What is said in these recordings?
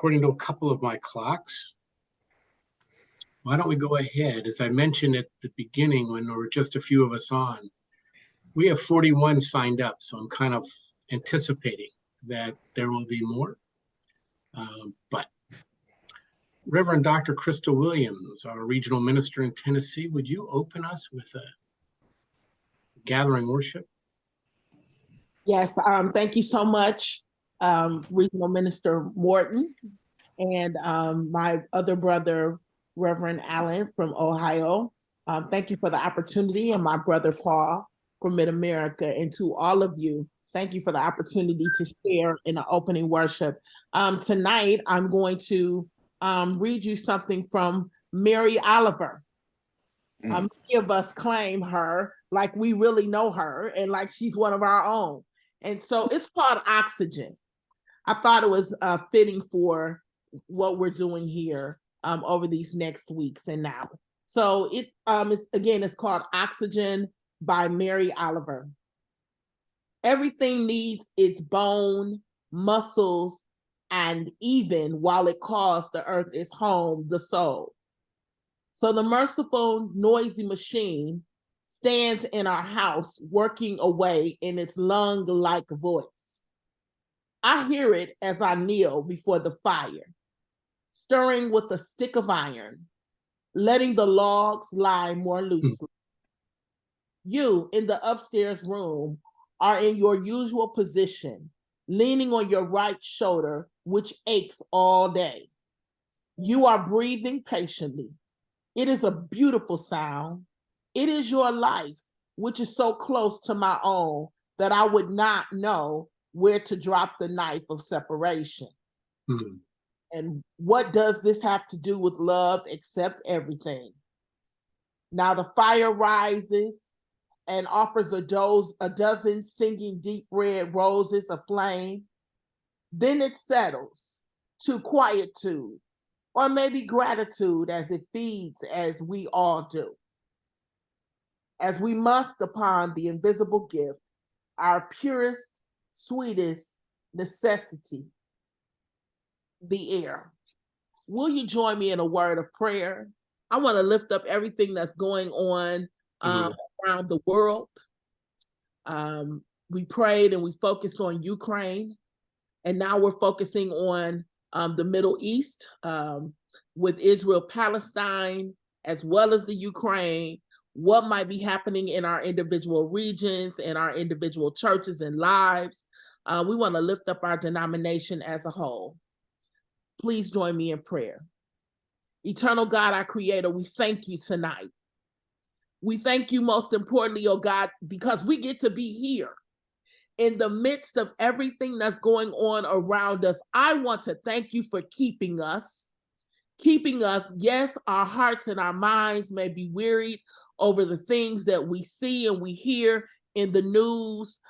according to a couple of my clocks. Why don't we go ahead? As I mentioned at the beginning, when there were just a few of us on, we have 41 signed up, so I'm kind of anticipating that there will be more. But Reverend Dr. Crystal Williams, our regional minister in Tennessee, would you open us with a gathering worship? Yes, thank you so much, Regional Minister Morton, and my other brother, Reverend Allen from Ohio. Thank you for the opportunity, and my brother Paul from Mid-America, and to all of you, thank you for the opportunity to share in the opening worship. Tonight, I'm going to read you something from Mary Oliver. Many of us claim her like we really know her and like she's one of our own. And so it's called Oxygen. I thought it was fitting for what we're doing here over these next weeks and now. So it's called Oxygen by Mary Oliver. Everything needs its bone, muscles, and even while it calls the earth its home, the soul. So the merciful, noisy machine stands in our house, working away in its lung-like voice. I hear it as I kneel before the fire, stirring with a stick of iron, letting the logs lie more loosely. You in the upstairs room are in your usual position, leaning on your right shoulder, which aches all day. You are breathing patiently. It is a beautiful sound. It is your life, which is so close to my own that I would not know where to drop the knife of separation. And what does this have to do with love except everything? Now the fire rises and offers a dozen singing deep red roses aflame. Then it settles to quietude, or maybe gratitude as it feeds, as we all do. As we must upon the invisible gift, our purest, sweetest necessity, the air. Will you join me in a word of prayer? I want to lift up everything that's going on around the world. We prayed and we focused on Ukraine, and now we're focusing on the Middle East with Israel, Palestine, as well as the Ukraine, what might be happening in our individual regions, in our individual churches and lives. We want to lift up our denomination as a whole. Please join me in prayer. Eternal God, our Creator, we thank you tonight. We thank you most importantly, oh God, because we get to be here in the midst of everything that's going on around us. I want to thank you for keeping us. Yes, our hearts and our minds may be wearied over the things that we see and we hear in the news,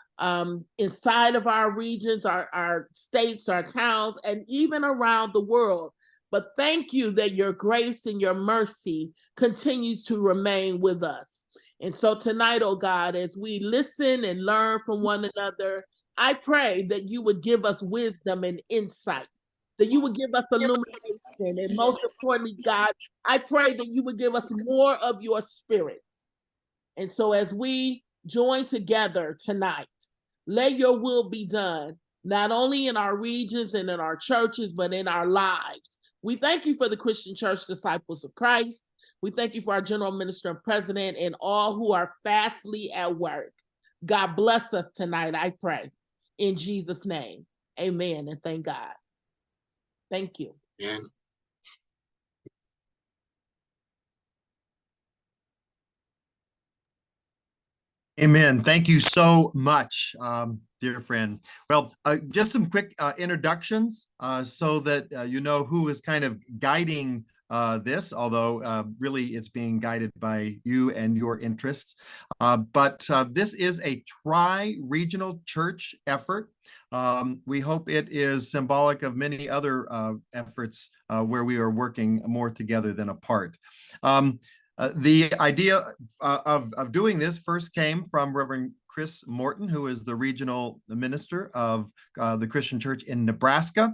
inside of our regions, our states, our towns, and even around the world. But thank you that your grace and your mercy continues to remain with us. And so tonight, oh God, as we listen and learn from one another, I pray that you would give us wisdom and insight, that you would give us illumination. And most importantly, God, I pray that you would give us more of your spirit. And so as we join together tonight, let your will be done, not only in our regions and in our churches, but in our lives. We thank you for the Christian Church Disciples of Christ. We thank you for our General Minister and President and all who are fastly at work. God bless us tonight, I pray. In Jesus' name, amen, and thank God. Thank you. Amen. Amen. Thank you so much, dear friend. Well, just some quick introductions so that you know who is kind of guiding this, although really it's being guided by you and your interests. But this is a tri-regional church effort. We hope it is symbolic of many other efforts where we are working more together than apart. The idea of doing this first came from Reverend Chris Morton, who is the regional minister of the Christian Church in Nebraska.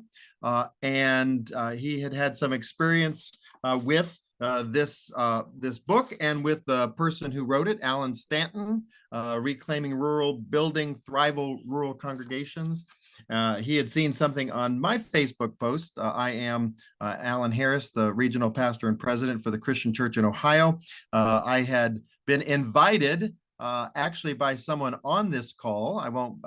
And he had some experience with this book and with the person who wrote it, Alan Stanton, Reclaiming Rural, Building Thrival Rural Congregations. He had seen something on my Facebook post. I am Alan Harris, the regional pastor and president for the Christian Church in Ohio. I had been invited actually by someone on this call, I won't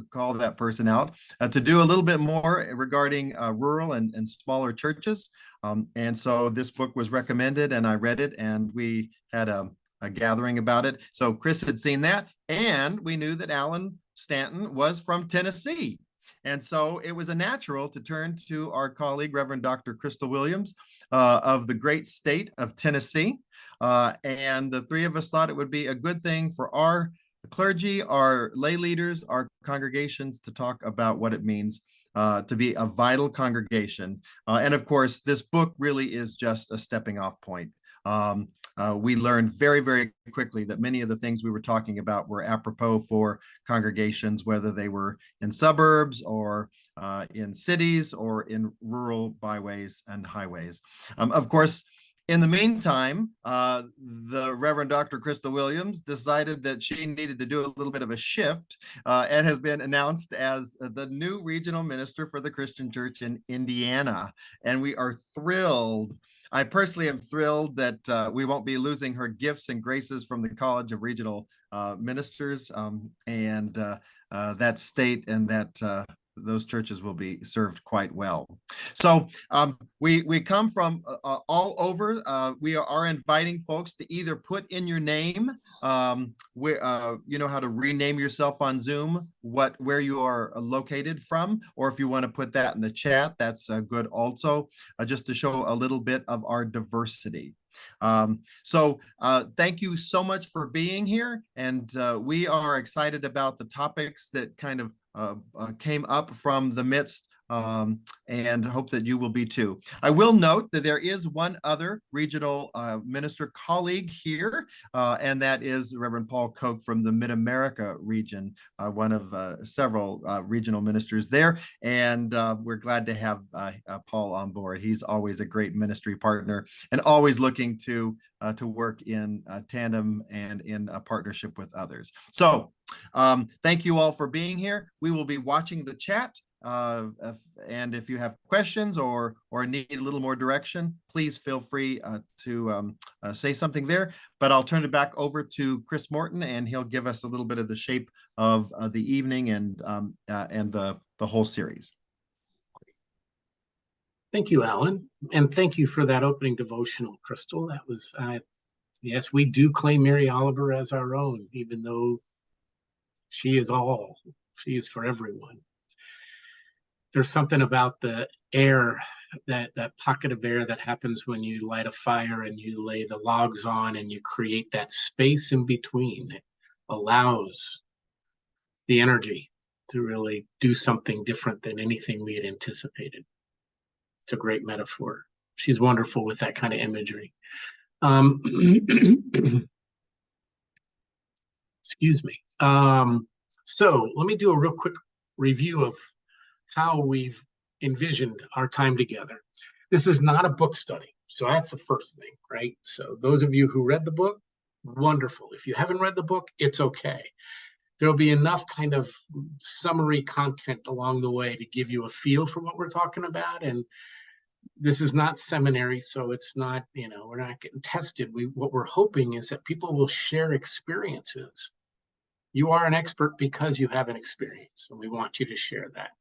call that person out, to do a little bit more regarding rural and smaller churches. And so this book was recommended and I read it and we had a gathering about it. So Chris had seen that and we knew that Alan Stanton was from Tennessee. And so it was a natural to turn to our colleague, Reverend Dr. Crystal Williams of the great state of Tennessee. And the three of us thought it would be a good thing for our clergy, our lay leaders, our congregations to talk about what it means to be a vital congregation. And of course, this book really is just a stepping off point. We learned very, very quickly that many of the things we were talking about were apropos for congregations, whether they were in suburbs or in cities or in rural byways and highways. Of course, in the meantime, the Reverend Dr. Crystal Williams decided that she needed to do a little bit of a shift and has been announced as the new regional minister for the Christian Church in Indiana. And we are thrilled. I personally am thrilled that we won't be losing her gifts and graces from the College of Regional Ministers and that state and that those churches will be served quite well. So we come from all over. We are inviting folks to either put in your name, you know how to rename yourself on Zoom, where you are located from, or if you want to put that in the chat, that's good also, just to show a little bit of our diversity. So thank you so much for being here, and we are excited about the topics that kind of came up from the midst and hope that you will be too. I will note that there is one other regional minister colleague here, and that is Reverend Paul Koch from the Mid-America region, one of several regional ministers there. And we're glad to have Paul on board. He's always a great ministry partner and always looking to work in tandem and in a partnership with others. So thank you all for being here. We will be watching the chat. And if you have questions or need a little more direction, please feel free to say something there. But I'll turn it back over to Chris Morton, and he'll give us a little bit of the shape of the evening and the whole series. Thank you, Alan, and thank you for that opening devotional, Crystal. That was, yes, we do claim Mary Oliver as our own, even though she is all. She is for everyone. There's something about the air, that pocket of air that happens when you light a fire and you lay the logs on and you create that space in between. It allows the energy to really do something different than anything we had anticipated. It's a great metaphor. She's wonderful with that kind of imagery. Excuse me. So let me do a real quick review of how we've envisioned our time together. This is not a book study. So that's the first thing, right? So those of you who read the book, wonderful. If you haven't read the book, it's okay. There'll be enough kind of summary content along the way to give you a feel for what we're talking about. And this is not seminary, so it's not, we're not getting tested. What we're hoping is that people will share experiences. You are an expert because you have an experience, and we want you to share that.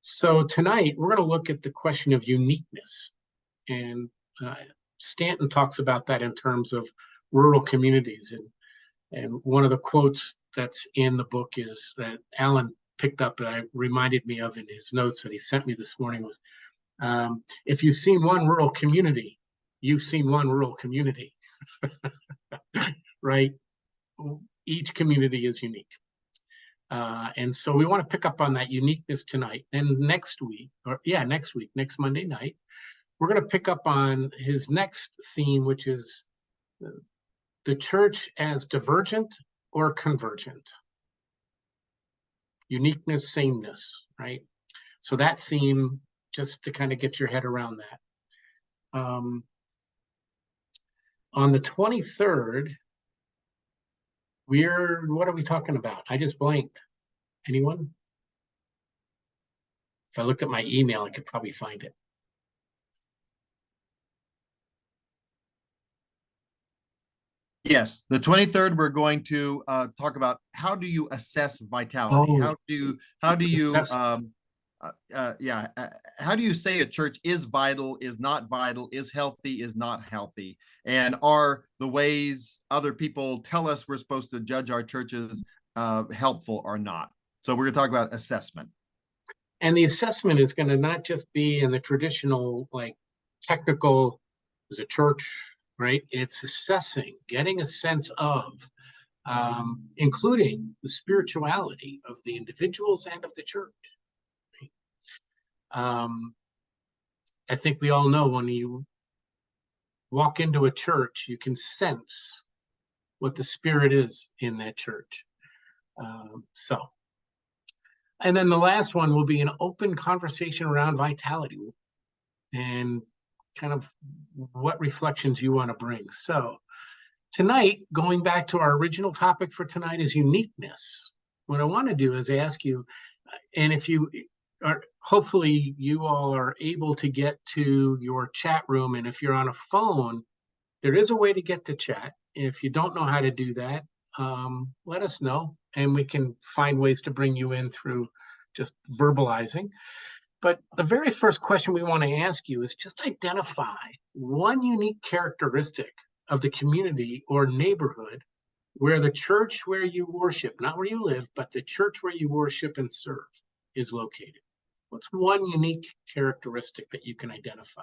So tonight, we're going to look at the question of uniqueness. And Stanton talks about that in terms of rural communities. And one of the quotes that's in the book is that Alan picked up that reminded me of in his notes that he sent me this morning was, if you've seen one rural community, you've seen one rural community, right? Each community is unique. And so we want to pick up on that uniqueness tonight. And next Monday night, we're going to pick up on his next theme, which is the church as divergent or convergent. uniqueness, sameness, right? So that theme, just to kind of get your head around that. On the 23rd, what are we talking about? I just blanked. Anyone? If I looked at my email, I could probably find it. Yes, the 23rd, we're going to talk about how do you assess vitality? Oh, How do you assess. yeah, how do you say a church is vital, is not vital, is healthy, is not healthy? And are the ways other people tell us we're supposed to judge our churches helpful or not? So we're going to talk about assessment. And the assessment is going to not just be in the traditional, like technical, as a church, right? It's assessing, getting a sense of, including the spirituality of the individuals and of the church. Um, I think we all know when you walk into a church, you can sense what the spirit is in that church. So, and then the last one will be an open conversation around vitality and kind of what reflections you want to bring. So, tonight, going back to our original topic for tonight is uniqueness. What I want to do is ask you, and if you are, hopefully you all are able to get to your chat room, and if you're on a phone, there is a way to get to chat. If you don't know how to do that, let us know, and we can find ways to bring you in through just verbalizing. But the very first question we want to ask you is just identify one unique characteristic of the community or neighborhood where the church where you worship, not where you live, but the church where you worship and serve is located. What's one unique characteristic that you can identify?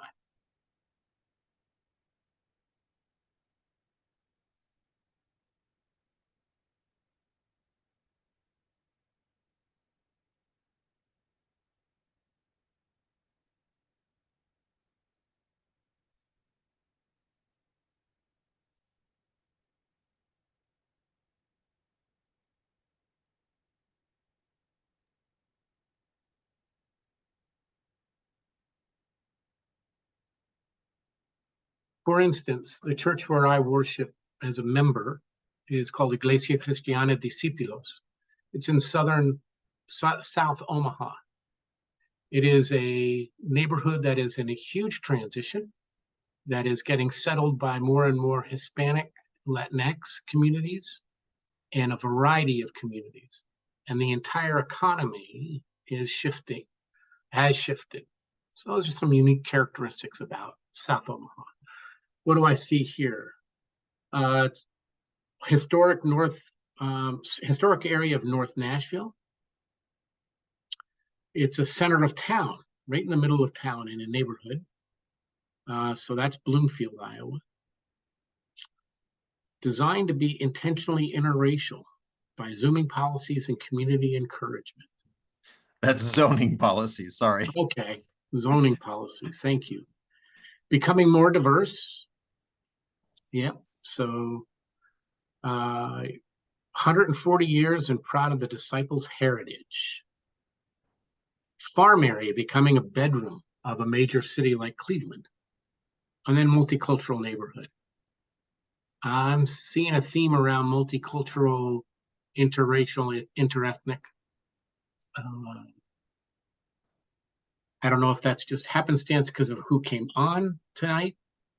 For instance, the church where I worship as a member is called Iglesia Cristiana Discípulos. It's in South Omaha. It is a neighborhood that is in a huge transition, that is getting settled by more and more Hispanic, Latinx communities, and a variety of communities. And the entire economy is shifting, has shifted. So those are some unique characteristics about South Omaha. What do I see here? It's historic area of North Nashville. It's a center of town, right in the middle of town in a neighborhood. So that's Bloomfield, Iowa. Designed to be intentionally interracial by zooming policies and community encouragement. That's zoning policy. Sorry. Okay, zoning policies. Thank you. Becoming more diverse. Yeah. So 140 years and proud of the disciples' heritage. Farm area becoming a bedroom of a major city like Cleveland. And then multicultural neighborhood. I'm seeing a theme around multicultural, interracial, interethnic. I don't know if that's just happenstance because of who came on tonight,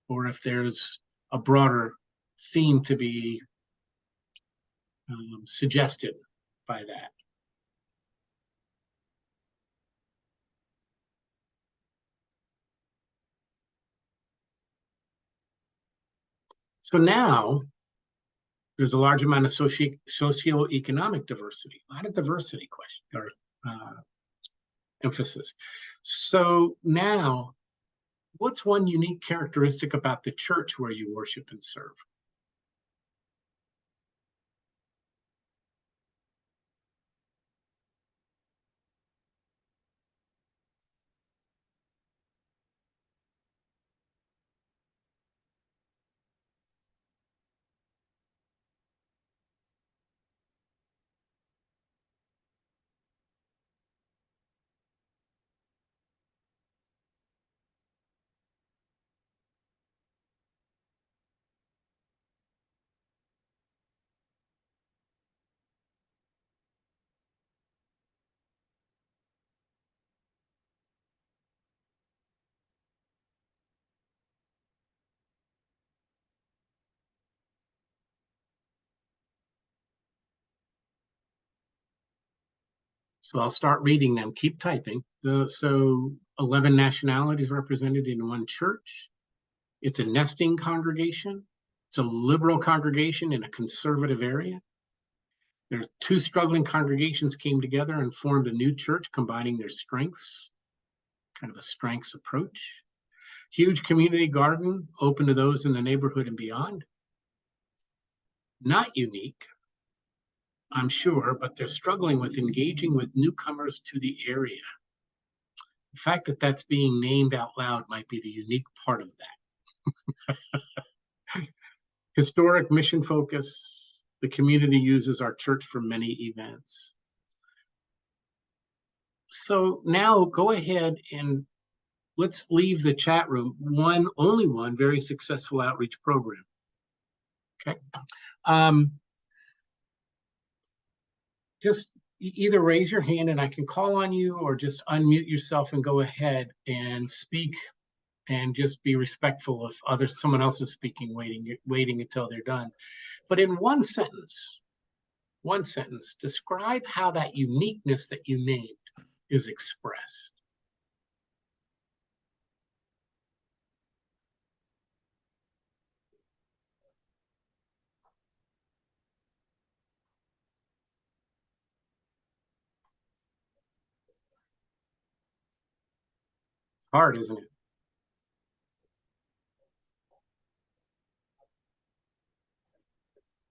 or if there's a broader theme to be suggested by that. So now there's a large amount of socioeconomic diversity, a lot of diversity question or emphasis. So now, what's one unique characteristic about the church where you worship and serve? So I'll start reading them. Keep typing. So 11 nationalities represented in one church. It's a nesting congregation. It's a liberal congregation in a conservative area. There's two struggling congregations came together and formed a new church, combining their strengths, kind of a strengths approach. Huge community garden open to those in the neighborhood and beyond. Not unique, I'm sure, but they're struggling with engaging with newcomers to the area. The fact that that's being named out loud might be the unique part of that. Historic mission focus. The community uses our church for many events. So now go ahead and let's leave the chat room. Only one very successful outreach program. Okay. Just either raise your hand and I can call on you, or just unmute yourself and go ahead and speak, and just be respectful of someone else is speaking, waiting until they're done. But in one sentence, describe how that uniqueness that you named is expressed. Hard, isn't it?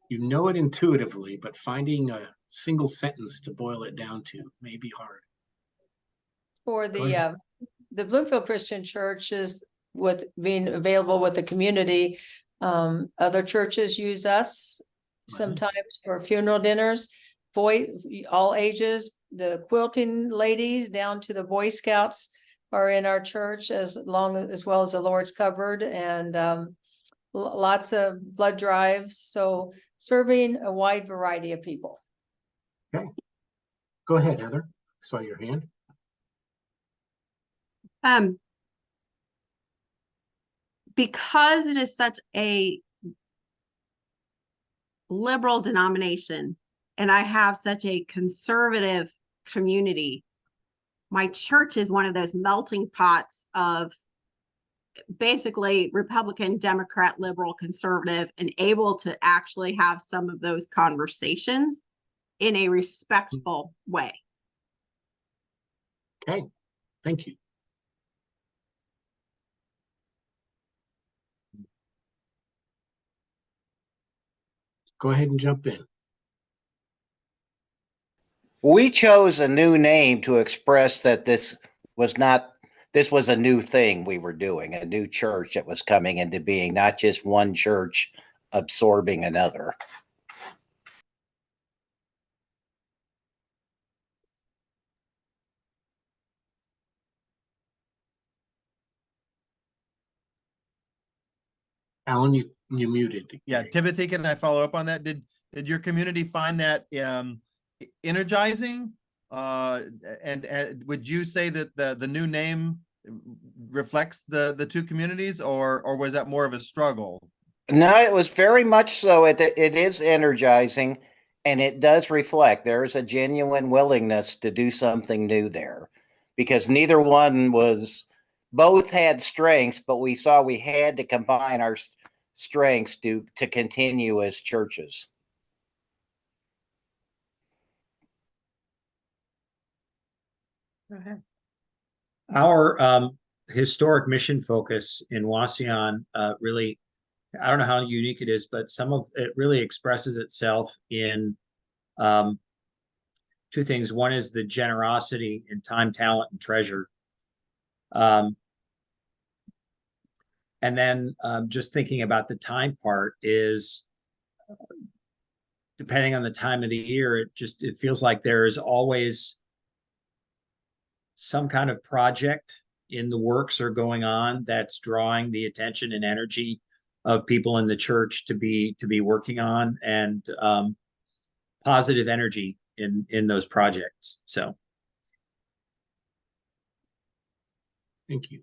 You know it intuitively, but finding a single sentence to boil it down to may be hard. For the Bloomfield Christian Church is with being available with the community. Other churches use us sometimes for funeral dinners, all ages. The quilting ladies down to the Boy Scouts are in our church as well as the Lord's Cupboard, and lots of blood drives. So serving a wide variety of people. Okay. Go ahead, Heather. I saw your hand. Because it is such a liberal denomination and I have such a conservative community, my church is one of those melting pots of basically Republican, Democrat, liberal, conservative, and able to actually have some of those conversations in a respectful way. Okay, thank you. Go ahead and jump in. We chose a new name to express that this was a new thing we were doing, a new church that was coming into being, not just one church absorbing another. Alan, you muted. Yeah, Timothy, can I follow up on that? Did your community find that energizing? And would you say that the new name reflects the two communities, or was that more of a struggle? No, it was very much so. It is energizing, and it does reflect there is a genuine willingness to do something new there, because neither one both had strengths, but we saw we had to combine our strengths to continue as churches. Our historic mission focus in Wasion really, I don't know how unique it is, but some of it really expresses itself in two things. One is the generosity in time, talent, and treasure. And then just thinking about the time part is, depending on the time of the year, it feels like there is always some kind of project in the works or going on that's drawing the attention and energy of people in the church to be working on, and positive energy in those projects. So Thank you.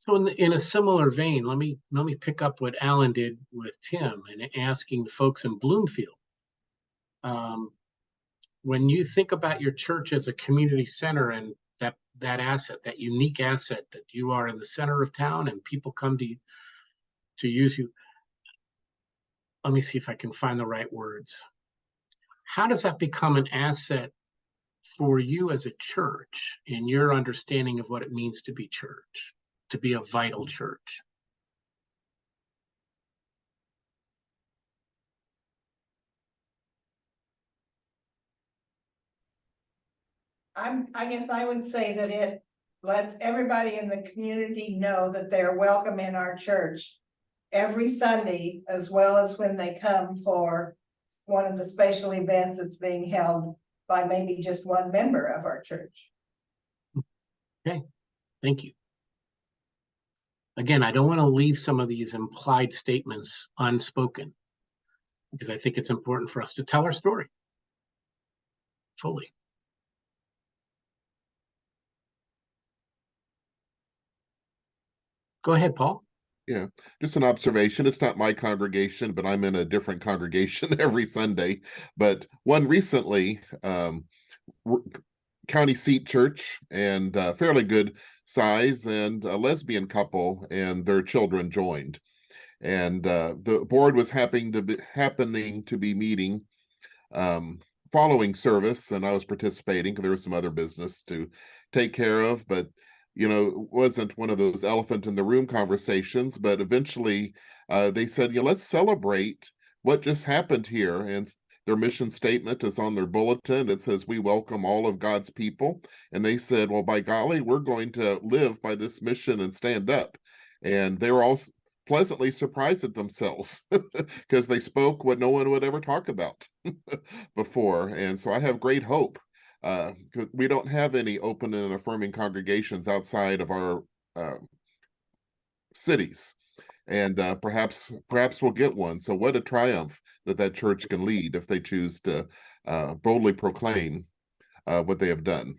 So in a similar vein, let me pick up what Alan did with Tim and asking folks in Bloomfield. When you think about your church as a community center and that asset, that unique asset that you are in the center of town and people come to use you. Let me see if I can find the right words. How does that become an asset for you as a church in your understanding of what it means to be church, to be a vital church? I guess I would say that it lets everybody in the community know that they're welcome in our church every Sunday, as well as when they come for one of the special events that's being held by maybe just one member of our church. Okay, thank you. Again, I don't want to leave some of these implied statements unspoken because I think it's important for us to tell our story fully. Go ahead, Paul. Yeah, just an observation. It's not my congregation, but I'm in a different congregation every Sunday. But one recently, county seat church and fairly good size, and a lesbian couple and their children joined. And the board was happening to be meeting following service, and I was participating because there was some other business to take care of, but it wasn't one of those elephant in the room conversations. But eventually they said, let's celebrate what just happened here. And their mission statement is on their bulletin. It says, we welcome all of God's people. And they said, well, by golly, we're going to live by this mission and stand up. And they were all pleasantly surprised at themselves because they spoke what no one would ever talk about before. And so I have great hope. We don't have any open and affirming congregations outside of our cities, and perhaps we'll get one. So what a triumph that church can lead if they choose to boldly proclaim what they have done.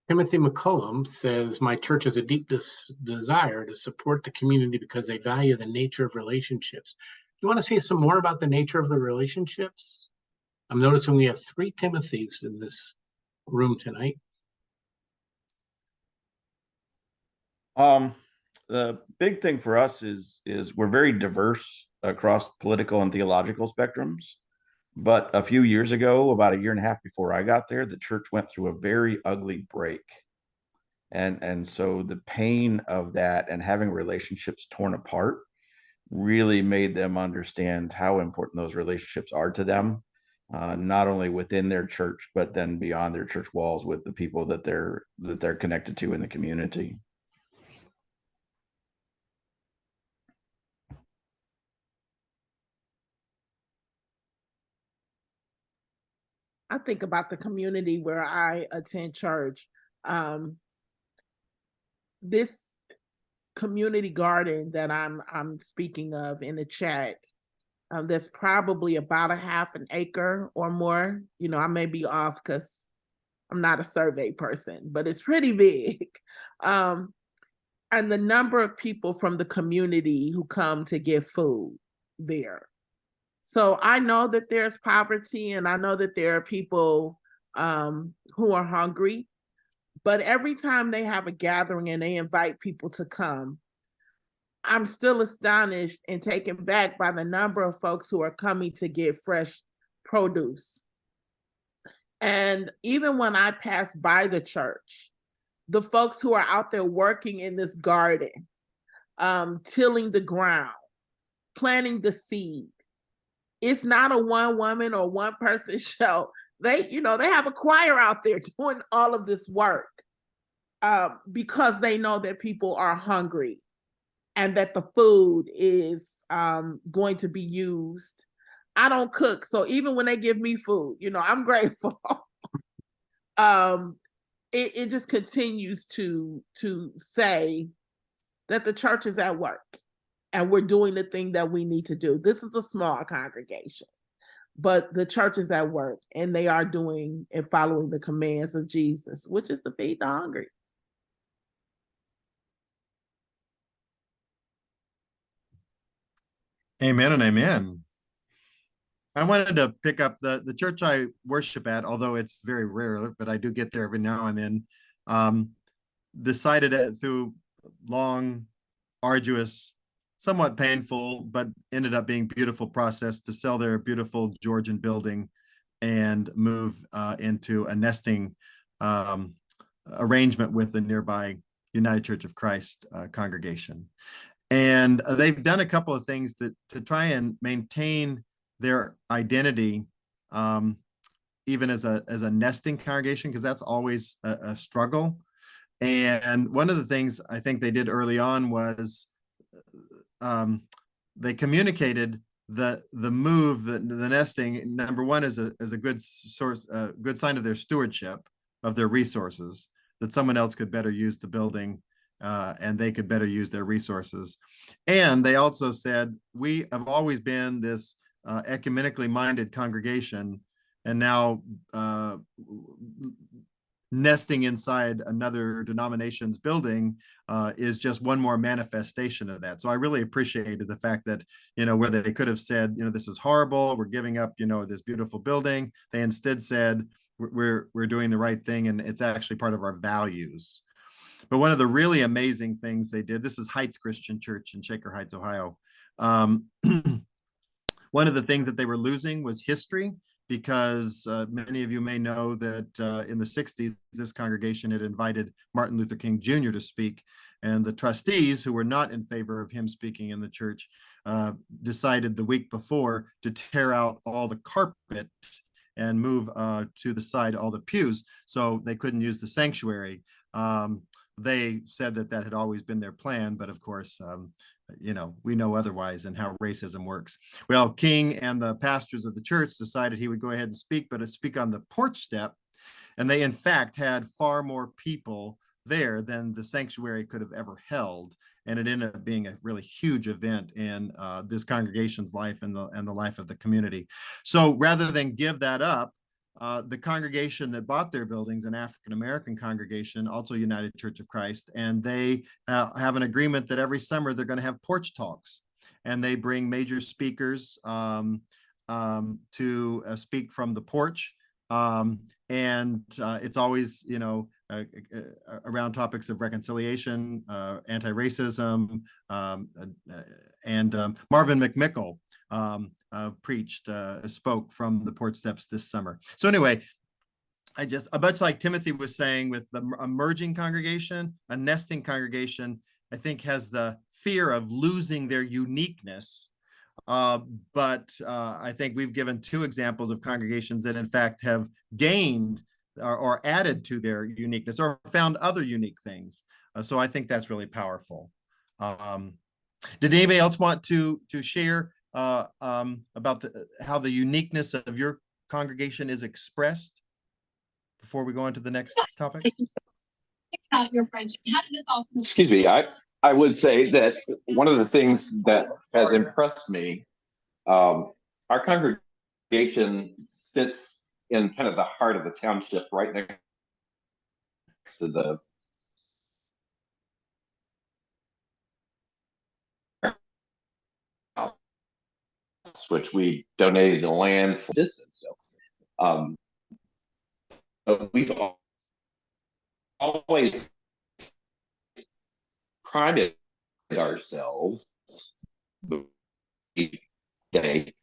Timothy McCullum says, my church has a deep desire to support the community because they value the nature of relationships. Do you want to say some more about the nature of the relationships? I'm noticing we have 3 Timothys in this room tonight. The big thing for us is we're very diverse across political and theological spectrums. But a few years ago, about a year and a half before I got there, the church went through a very ugly break. And so the pain of that and having relationships torn apart really made them understand how important those relationships are to them, not only within their church, but then beyond their church walls with the people that they're connected to in the community. I think about the community where I attend church. This community garden that I'm speaking of in the chat, that's probably about a half an acre or more. I may be off because I'm not a survey person, but it's pretty big. And the number of people from the community who come to get food there. So I know that there's poverty, and I know that there are people who are hungry, but every time they have a gathering and they invite people to come, I'm still astonished and taken back by the number of folks who are coming to get fresh produce. And even when I pass by the church, the folks who are out there working in this garden, tilling the ground, planting the seed, it's not a one woman or one person show. They have a choir out there doing all of this work because they know that people are hungry and that the food is going to be used. I don't cook, so even when they give me food, I'm grateful. it just continues to say that the church is at work and we're doing the thing that we need to do. This is a small congregation, but the church is at work and they are doing and following the commands of Jesus, which is to feed the hungry. Amen and amen. I wanted to pick up the church I worship at, although it's very rare, but I do get there every now and then. Decided through long, arduous, somewhat painful, but ended up being beautiful process to sell their beautiful Georgian building and move into a nesting arrangement with the nearby United Church of Christ congregation. And they've done a couple of things to try and maintain their identity, even as a nesting congregation, because that's always a struggle. And one of the things I think they did early on was they communicated the move, the nesting. Number one is a good source, a good sign of their stewardship of their resources, that someone else could better use the building and they could better use their resources. And they also said, we have always been this ecumenically minded congregation, and now nesting inside another denomination's building is just one more manifestation of that. So I really appreciated the fact that, where they could have said, this is horrible, we're giving up, this beautiful building, they instead said, we're doing the right thing, and it's actually part of our values. But one of the really amazing things they did, this is Heights Christian Church in Shaker Heights, Ohio. One of the things that they were losing was history, because many of you may know that in the 60s, this congregation had invited Martin Luther King Jr. to speak, and the trustees, who were not in favor of him speaking in the church, decided the week before to tear out all the carpet and move to the side all the pews, so they couldn't use the sanctuary. They said that had always been their plan, but of course, we know otherwise and how racism works. Well, King and the pastors of the church decided he would go ahead and speak, but to speak on the porch step. And they, in fact, had far more people there than the sanctuary could have ever held. And it ended up being a really huge event in this congregation's life and the life of the community. So rather than give that up, the congregation that bought their buildings, an African-American congregation, also United Church of Christ, and they have an agreement that every summer they're going to have porch talks, and they bring major speakers to speak from the porch. And it's always, around topics of reconciliation, anti-racism, and Marvin McMickle spoke from the porch steps this summer. So anyway, much like Timothy was saying, with the emerging congregation, a nesting congregation, I think, has the fear of losing their uniqueness. But I think we've given two examples of congregations that in fact have gained or added to their uniqueness or found other unique things. So I think that's really powerful. Did anybody else want to share about how the uniqueness of your congregation is expressed before we go on to the next topic? Excuse me. I would say that one of the things that has impressed me, our congregation sits in kind of the heart of the township, right next to the house, which we donated the land for distance. So we've always prided ourselves,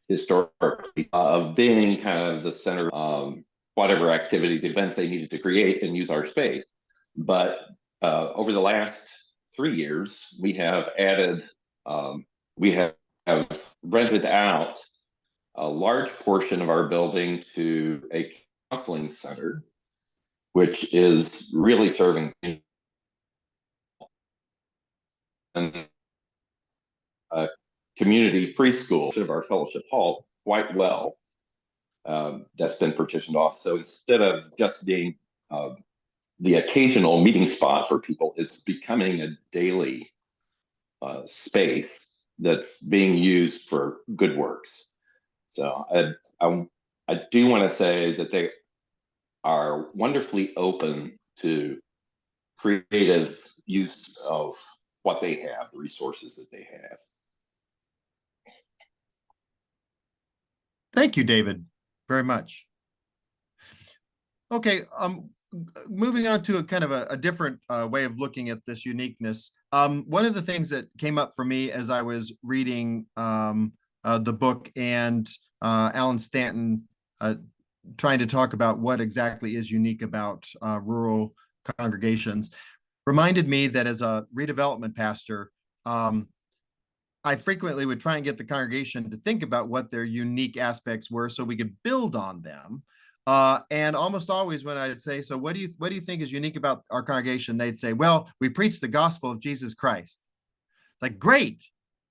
historically, of being kind of the center of whatever activities, events they needed to create and use our space. But over the last 3 years, we have added, we have rented out a large portion of our building to a counseling center, which is really serving and a community preschool of our fellowship hall quite well. That's been partitioned off. So instead of just being the occasional meeting spot for people. It's becoming a daily space that's being used for good works. So I do want to say that they are wonderfully open to creative use of what they have, the resources that they have. Thank you, David, very much. Okay, moving on to a kind of a different way of looking at this uniqueness. One of the things that came up for me as I was reading the book and Alan Stanton trying to talk about what exactly is unique about rural congregations reminded me that as a redevelopment pastor, I frequently would try and get the congregation to think about what their unique aspects were so we could build on them. And almost always when I'd say, so what do you think is unique about our congregation? They'd say, well, we preach the gospel of Jesus Christ. Like, great,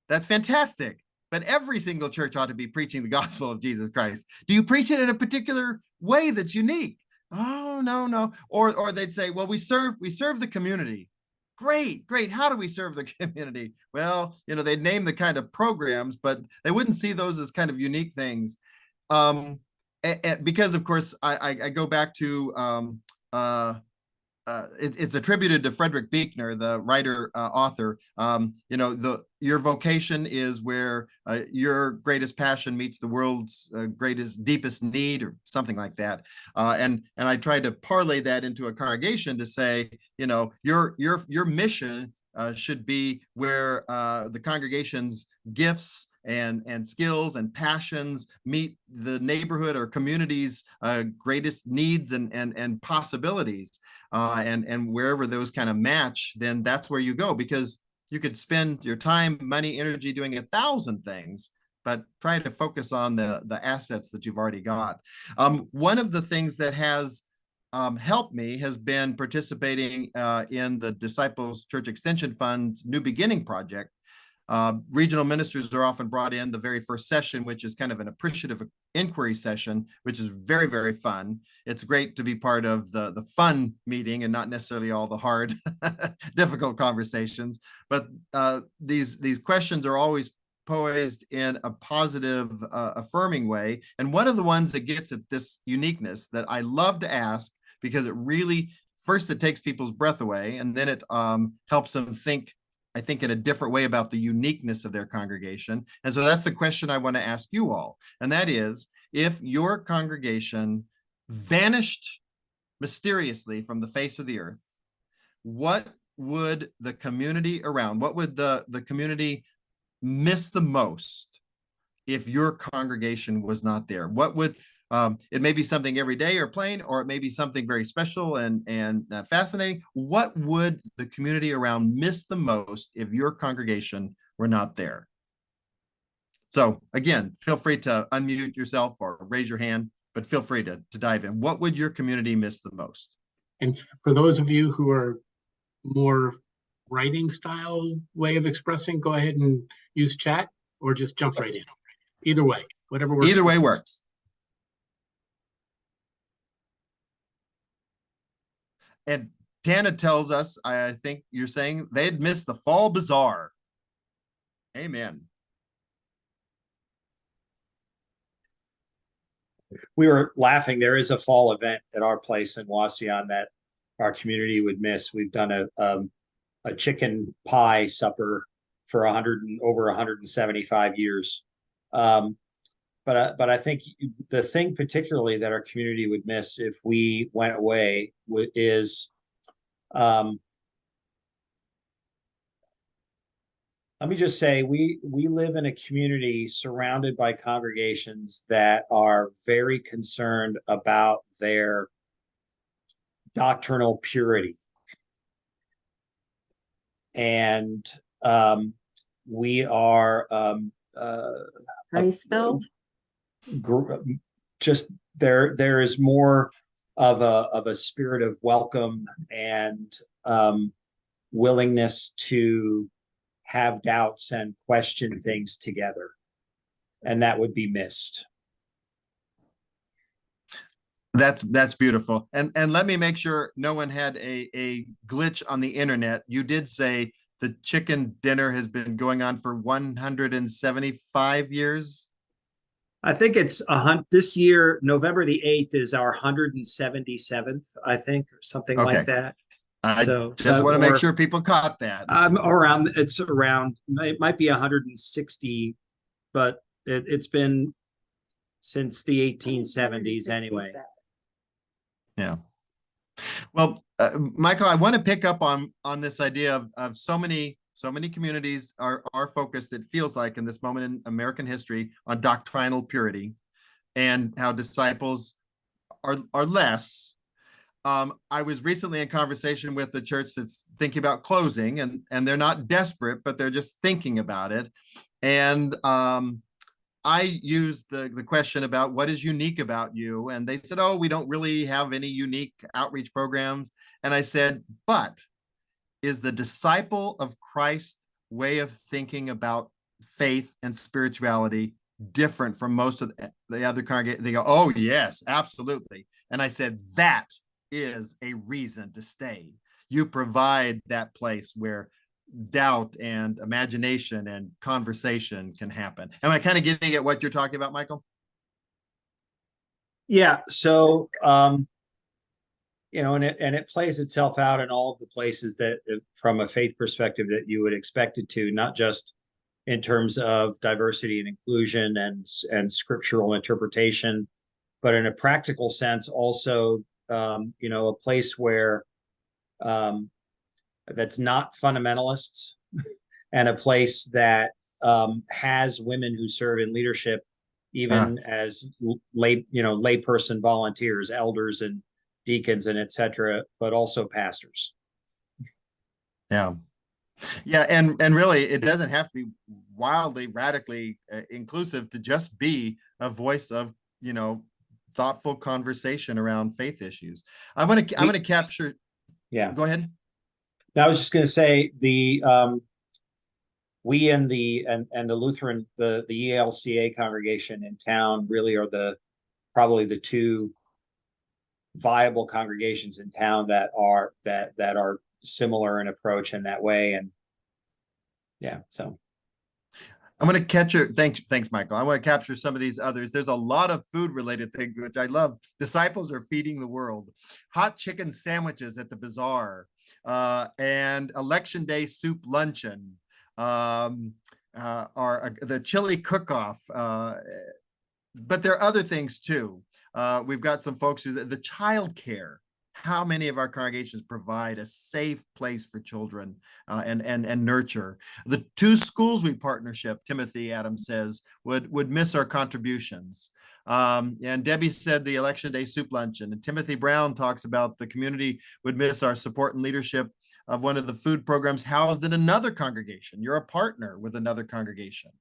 that's fantastic. But every single church ought to be preaching the gospel of Jesus Christ. Do you preach it in a particular way that's unique? Oh, no. Or they'd say, well, we serve the community. Great. How do we serve the community? Well, they'd name the kind of programs, but they wouldn't see those as kind of unique things. Because of course, I go back to it's attributed to Frederick Buechner, the writer author. Your vocation is where your greatest passion meets the world's greatest, deepest need, or something like that. And I tried to parlay that into a congregation to say, your mission should be where the congregation's gifts and skills and passions meet the neighborhood or community's greatest needs and possibilities. And wherever those kind of match, then that's where you go, because you could spend your time, money, energy doing 1,000 things, but try to focus on the assets that you've already got. One of the things that has helped me has been participating in the Disciples Church Extension Fund's New Beginning Project. Regional ministers are often brought in the very first session, which is kind of an appreciative inquiry session, which is very, very fun. It's great to be part of the fun meeting and not necessarily all the hard, difficult conversations. But these questions are always poised in a positive, affirming way. And one of the ones that gets at this uniqueness that I love to ask, because it really, first it takes people's breath away, and then it helps them think, I think, in a different way about the uniqueness of their congregation. And so that's the question I want to ask you all. And that is, if your congregation vanished mysteriously from the face of the earth, what would the community around, what would the community miss the most if your congregation was not there? What would, it may be something every day or plain, or it may be something very special and fascinating. What would the community around miss the most if your congregation were not there? So again, feel free to unmute yourself or raise your hand, but feel free to dive in. What would your community miss the most? And for those of you who are more writing style way of expressing, go ahead and use chat or just jump right in. Either way, whatever works. Either way works. And Tana tells us, I think you're saying they'd missed the fall bazaar. Amen. We were laughing. There is a fall event at our place in Wasion that our community would miss. We've done a chicken pie supper for over 175 years. But I think the thing particularly that our community would miss if we went away is, let me just say, we live in a community surrounded by congregations that are very concerned about their doctrinal purity. And we are Grace-filled. Just there is more of a spirit of welcome and willingness to have doubts and question things together, and that would be missed. That's beautiful. And let me make sure no one had a glitch on the internet. You did say the chicken dinner has been going on for 175 years. I think it's this year, November the 8th is our 177th, I think, or something Okay. like that. I So, just want to make or- sure people caught that. it's around, it might be 160, but it's been since the 1870s anyway. Yeah. Well, Michael, I want to pick up on this idea of so many communities are focused, it feels like, in this moment in American history on doctrinal purity and how disciples are less. I was recently in conversation with the church that's thinking about closing, and they're not desperate, but they're just thinking about it. And I used the question about what is unique about you, and they said, "Oh, we don't really have any unique outreach programs." And I said, "But is the disciple of Christ way of thinking about faith and spirituality different from most of the other congregations?" They go, "Oh, yes, absolutely." And I said, "That is a reason to stay. You provide that place where doubt and imagination and conversation can happen." Am I kind of getting at what you're talking about, Michael? Yeah. So, and it plays itself out in all of the places that, from a faith perspective, that you would expect it to, not just in terms of diversity and inclusion and scriptural interpretation, but in a practical sense, also, a place where that's not fundamentalists and a place that has women who serve in leadership, even as layperson volunteers, elders and deacons and etc., but also pastors. Yeah. Yeah, and really, it doesn't have to be wildly, radically inclusive to just be a voice of, thoughtful conversation around faith issues. I'm going to capture. Yeah. Go ahead. Now, I was just going to say we and the Lutheran, the ELCA congregation in town really are probably the two viable congregations in town that are similar in approach in that way. And yeah, so I'm going to capture. Thanks, Michael. I want to capture some of these others. There's a lot of food related things which I love. Disciples are feeding the world. Hot chicken sandwiches at the bazaar, and election day soup luncheon, are the chili cook-off. But there are other things too. We've got some folks the child care. How many of our congregations provide a safe place for children and nurture? The two schools we partnership, Timothy Adams says, would miss our contributions. And Debbie said the election day soup luncheon. And Timothy Brown talks about the community would miss our support and leadership of one of the food programs housed in another congregation. You're a partner with another congregation.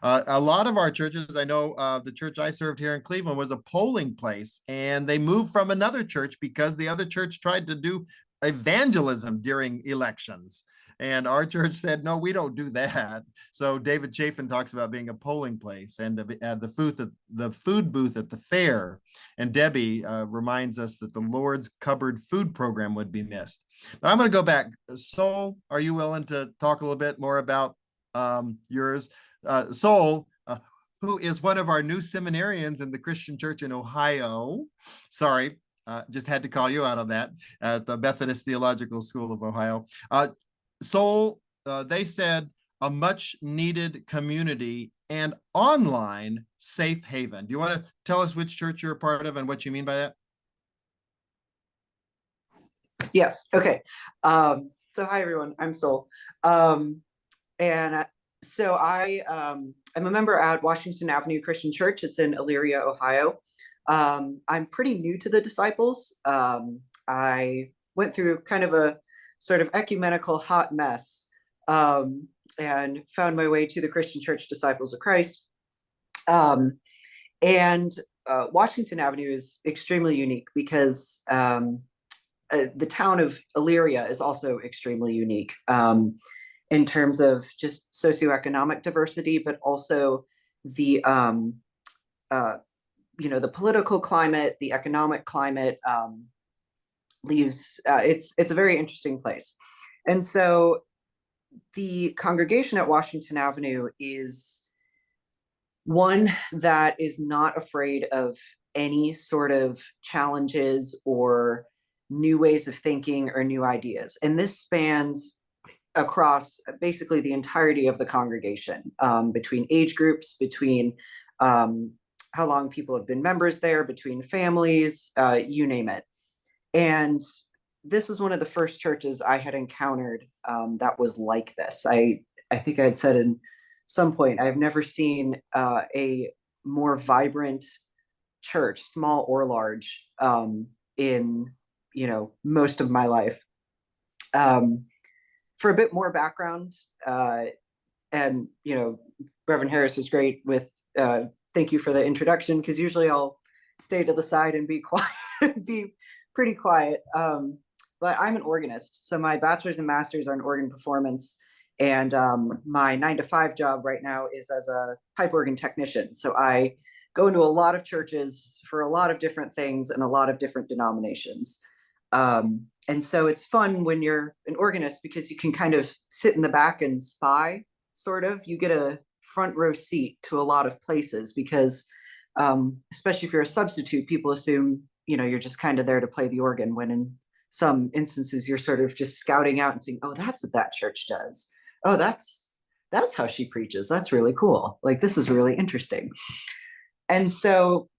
A lot of our churches, I know the church I served here in Cleveland was a polling place, and they moved from another church because the other church tried to do evangelism during elections. And our church said, no, we don't do that. So David Chafin talks about being a polling place, and the food booth at the fair. And Debbie reminds us that the Lord's cupboard food program would be missed. But I'm going to go back. Sol, are you willing to talk a little bit more about yours? Sol, who is one of our new seminarians in the Christian Church in Ohio. Sorry, just had to call you out on that, at the Methodist Theological School of Ohio. Sol, they said, a much needed community and online safe haven. Do you want to tell us which church you're a part of and what you mean by that? Yes. Okay. So hi, everyone. I'm Sol. So I'm a member at Washington Avenue Christian Church. It's in Elyria, Ohio. I'm pretty new to the Disciples. I went through kind of a sort of ecumenical hot mess, and found my way to the Christian Church Disciples of Christ. Washington Avenue is extremely unique because the town of Elyria is also extremely unique in terms of just socioeconomic diversity, but also the the political climate, the economic climate, leaves, it's a very interesting place. And so the congregation at Washington Avenue is one that is not afraid of any sort of challenges or new ways of thinking or new ideas. And this spans across basically the entirety of the congregation, between age groups, between how long people have been members there, between families, you name it. And this was one of the first churches I had encountered that was like this. I think I had said in some point, I've never seen a more vibrant church, small or large, in most of my life. For a bit more background, and Reverend Harris was great with thank you for the introduction, because usually I'll stay to the side and be quiet, be pretty quiet. But I'm an organist, so my bachelor's and master's are in organ performance, and my 9-to-5 job right now is as a pipe organ technician. So I go into a lot of churches for a lot of different things and a lot of different denominations. And so it's fun when you're an organist, because you can kind of sit in the back and spy, sort of. You get a front row seat to a lot of places, because especially if you're a substitute, people assume, you're just kind of there to play the organ, when in some instances you're sort of just scouting out and saying, oh, that's what that church does. Oh, that's how she preaches. That's really cool. Like, this is really interesting. And so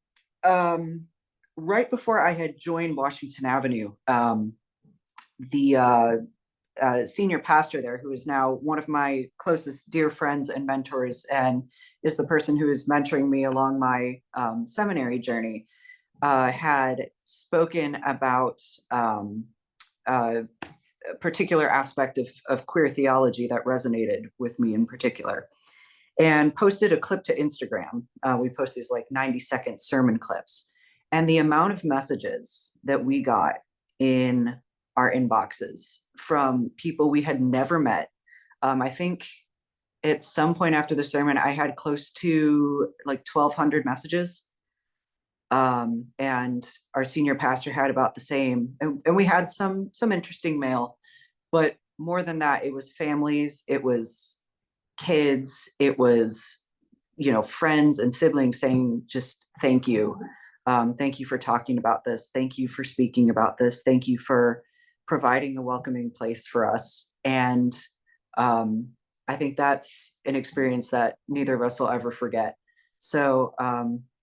right before I had joined Washington Avenue, the senior pastor there, who is now one of my closest dear friends and mentors, and is the person who is mentoring me along my seminary journey, had spoken about a particular aspect of queer theology that resonated with me in particular, and posted a clip to Instagram. We post these like 90-second sermon clips, and the amount of messages that we got in our inboxes from people we had never met. I think at some point after the sermon, I had close to like 1,200 messages. And our senior pastor had about the same. And we had some interesting mail, but more than that, it was families, it was kids, it was, friends and siblings saying just thank you. Thank you for talking about this. Thank you for speaking about this. Thank you for providing a welcoming place for us. And I think that's an experience that neither of us will ever forget. So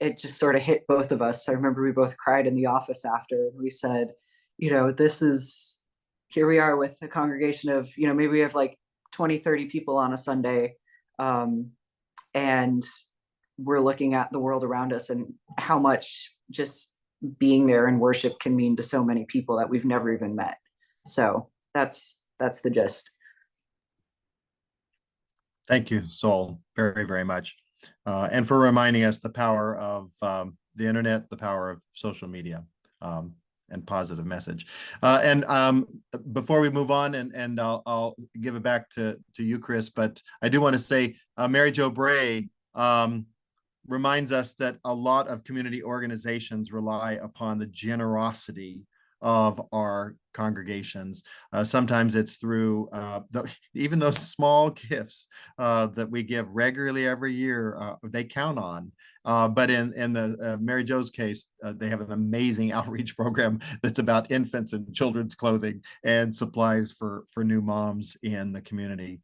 it just sort of hit both of us. I remember we both cried in the office after. We said, here we are with a congregation of, maybe we have like 20, 30 people on a Sunday. And we're looking at the world around us and how much just being there in worship can mean to so many people that we've never even met. So that's the gist. Thank you, Sol, very, very much. And for reminding us the power of the internet, the power of social media, and positive message. And before we move on, and I'll give it back to you, Chris, but I do want to say Mary Jo Bray reminds us that a lot of community organizations rely upon the generosity of our congregations. Sometimes it's through even those small gifts that we give regularly every year, they count on. But in the Mary Jo's case, they have an amazing outreach program that's about infants and children's clothing and supplies for new moms in the community.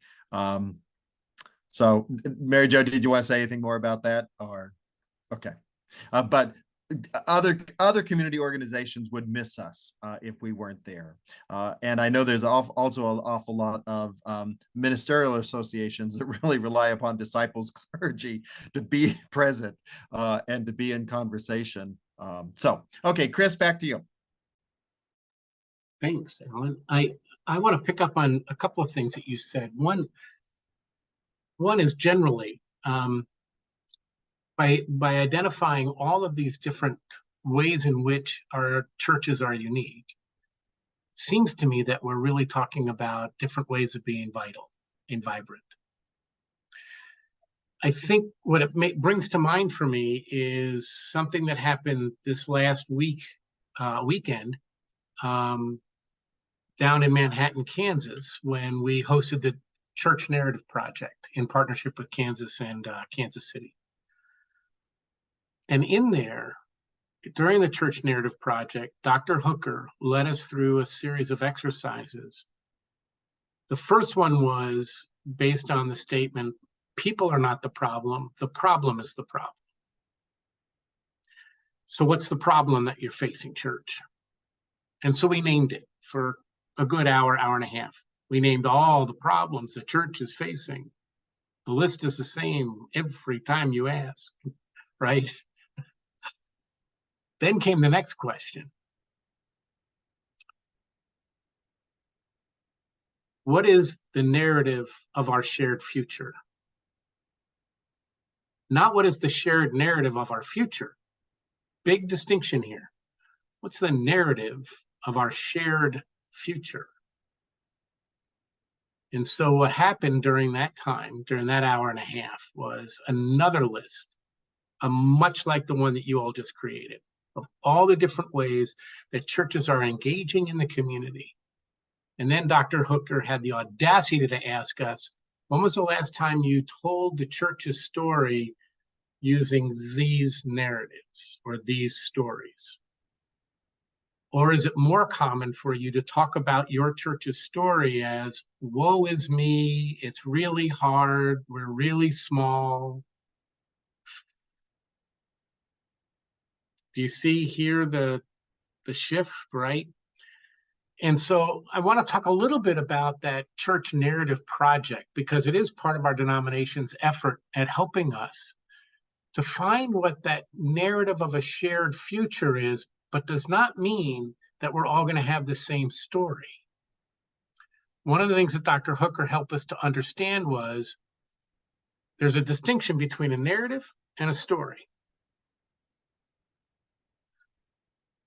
So Mary Jo, did you want to say anything more about that? Or okay. But other community organizations would miss us if we weren't there. And I know there's also an awful lot of ministerial associations that really rely upon disciples clergy to be present and to be in conversation. So, okay, Chris, back to you. Thanks, Alan. I want to pick up on a couple of things that you said. One is generally, by identifying all of these different ways in which our churches are unique, it seems to me that we're really talking about different ways of being vital and vibrant. I think what it brings to mind for me is something that happened this last weekend, down in Manhattan, Kansas, when we hosted the Church Narrative Project in partnership with Kansas and Kansas City. And in there, during the Church Narrative Project, Dr. Hooker led us through a series of exercises. The first one was based on the statement, people are not the problem is the problem. So what's the problem that you're facing, church? And so we named it for a good hour and a half. We named all the problems the church is facing. The list is the same every time you ask, right? Then came the next question. What is the narrative of our shared future? Not what is the shared narrative of our future. Big distinction here. What's the narrative of our shared future? And so what happened during that time, during that hour and a half, was another list, much like the one that you all just created, of all the different ways that churches are engaging in the community. And then Dr. Hooker had the audacity to ask us, when was the last time you told the church's story using these narratives or these stories? Or is it more common for you to talk about your church's story as, woe is me, it's really hard, we're really small? Do you see here the shift, right? And so I want to talk a little bit about that church narrative project, because it is part of our denomination's effort at helping us to find what that narrative of a shared future is, but does not mean that we're all going to have the same story. One of the things that Dr. Hooker helped us to understand was there's a distinction between a narrative and a story.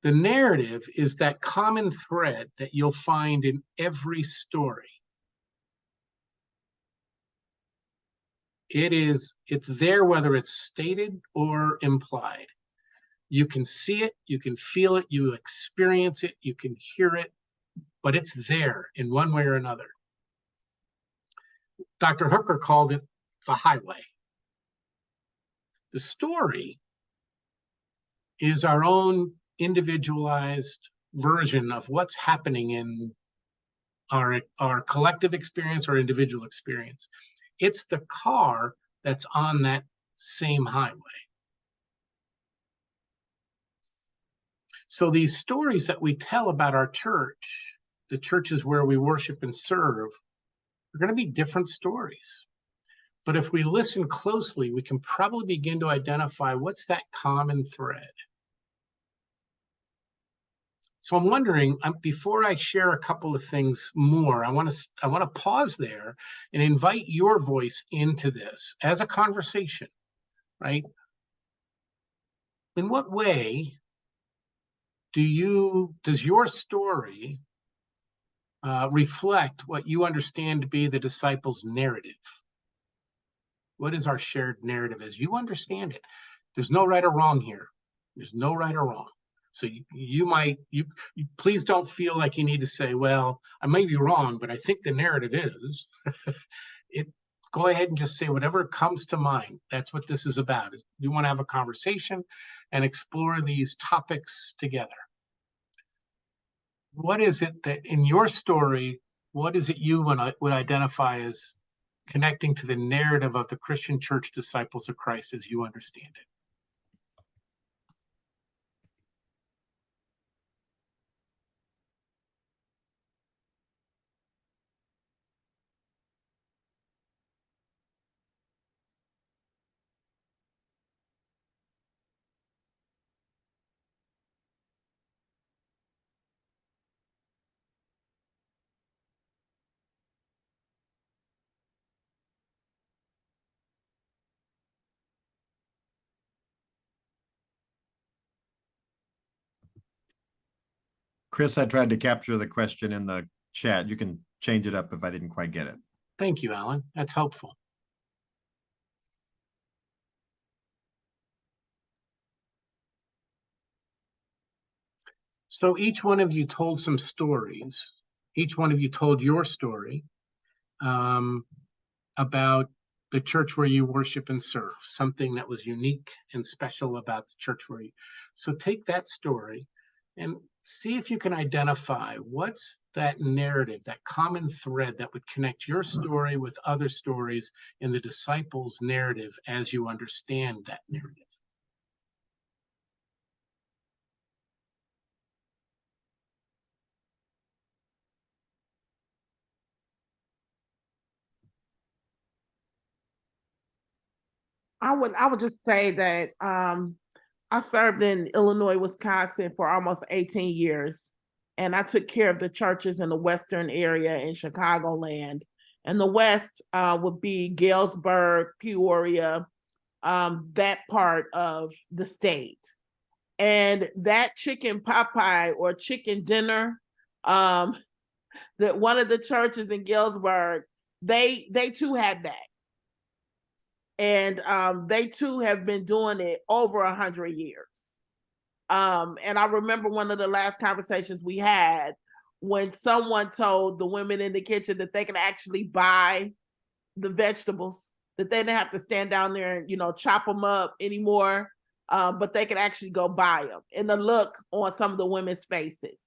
The narrative is that common thread that you'll find in every story. It's there whether it's stated or implied. You can see it, you can feel it, you experience it, you can hear it, but it's there in one way or another. Dr. Hooker called it the highway. The story is our own individualized version of what's happening in our collective experience or individual experience. It's the car that's on that same highway. So these stories that we tell about our church, the churches where we worship and serve, are going to be different stories. But if we listen closely, we can probably begin to identify what's that common thread. So I'm wondering, before I share a couple of things more, I want to pause there and invite your voice into this as a conversation, right? In what way does your story reflect what you understand to be the disciples' narrative? What is our shared narrative as you understand it? There's no right or wrong here. There's no right or wrong. So you please don't feel like you need to say, well, I may be wrong, but I think the narrative is. Go ahead and just say whatever comes to mind. That's what this is about. We want to have a conversation and explore these topics together. What is it that in your story, what is it you would identify as connecting to the narrative of the Christian church disciples of Christ as you understand it? Chris, I tried to capture the question in the chat. You can change it up if I didn't quite get it. Thank you, Alan. That's helpful. So each one of you told some stories. Each one of you told your story about the church where you worship and serve, something that was unique and special about the church where you. So take that story and see if you can identify what's that narrative, that common thread that would connect your story with other stories in the disciples' narrative as you understand that narrative. I would just say that I served in Illinois, Wisconsin for almost 18 years. And I took care of the churches in the Western area in Chicagoland. And the West would be Galesburg, Peoria, that part of the state. And that chicken pot pie or chicken dinner, that one of the churches in Galesburg, they too had that. And they too have been doing it over 100 years. And I remember one of the last conversations we had when someone told the women in the kitchen that they could actually buy the vegetables, that they didn't have to stand down there and, chop them up anymore, but they could actually go buy them. And the look on some of the women's faces.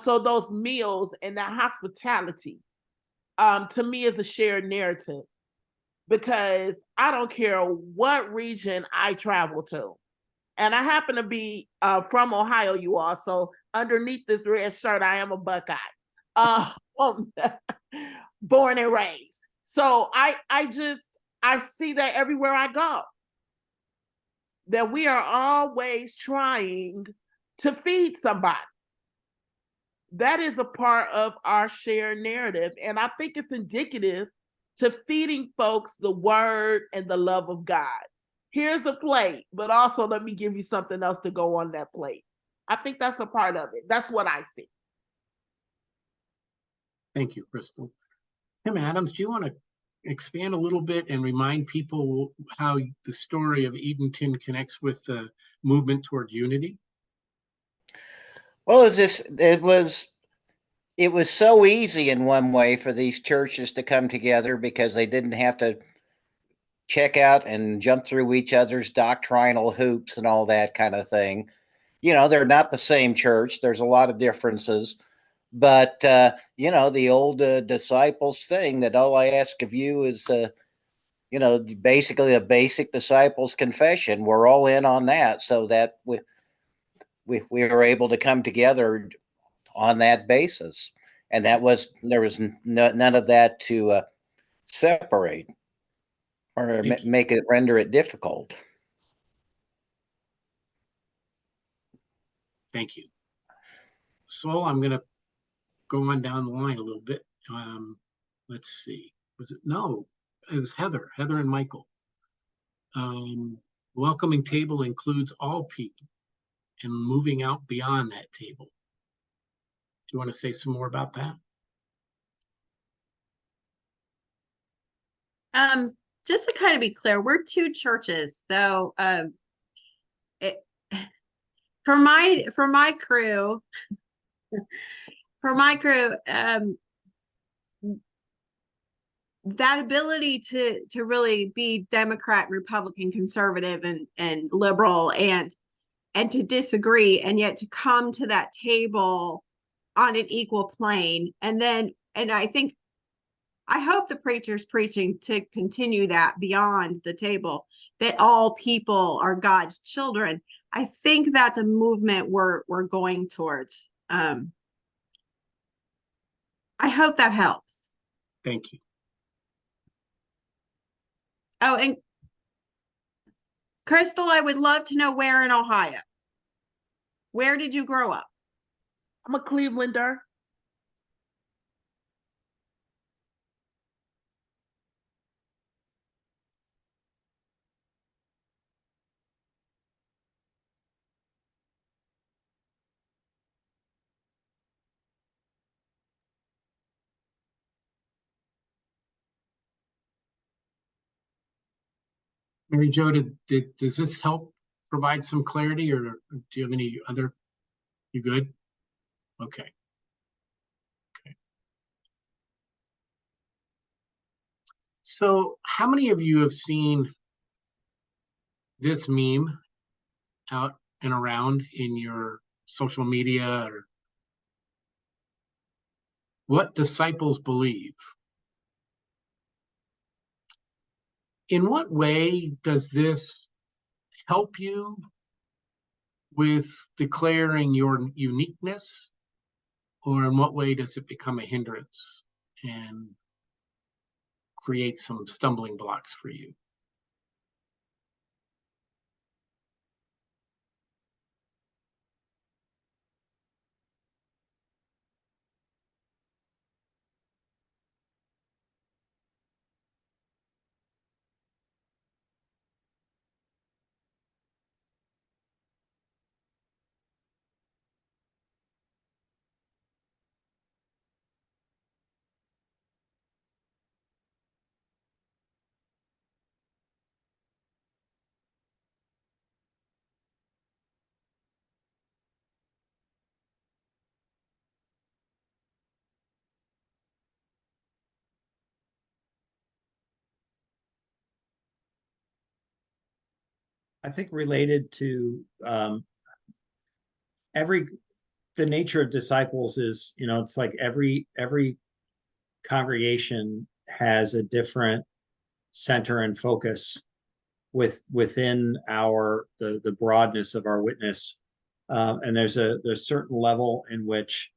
So those meals and that hospitality, to me, is a shared narrative, because I don't care what region I travel to. And I happen to be from Ohio, you all. So underneath this red shirt, I am a Buckeye, born and raised. So I see that everywhere I go, that we are always trying to feed somebody. That is a part of our shared narrative. And I think it's indicative to feeding folks the word and the love of God. Here's a plate, but also let me give you something else to go on that plate. I think that's a part of it. That's what I see. Thank you, Crystal. Tim Adams, do you want to expand a little bit and remind people how the story of Edenton connects with the movement toward unity? Well, it was so easy in one way for these churches to come together because they didn't have to check out and jump through each other's doctrinal hoops and all that kind of thing. They're not the same church. There's a lot of differences. But, the old disciples thing that all I ask of you is, basically a basic disciples confession. We're all in on that so that we were able to come together on that basis. And there was none of that to separate or make it render it difficult. Thank you. So I'm going to go on down the line a little bit. Let's see. No, it was Heather and Michael. Welcoming table includes all people and moving out beyond that table. Do you want to say some more about that? Just to kind of be clear, we're two churches. So for my crew, that ability to really be Democrat, Republican, conservative, and liberal, and to disagree, and yet to come to that table on an equal plane. And I hope the preacher's preaching to continue that beyond the table, that all people are God's children. I think that's a movement we're going towards. I hope that helps. Thank you. Oh, and Crystal, I would love to know where in Ohio. Where did you grow up? I'm a Clevelander. Mary Jo, does this help provide some clarity, or do you have any other? You good? Okay. So how many of you have seen this meme out and around in your social media, or what disciples believe? In what way does this help you with declaring your uniqueness, or in what way does it become a hindrance and create some stumbling blocks for you? I think related to every the nature of disciples is, it's like every congregation has a different center and focus within the broadness of our witness. And there's a certain level in which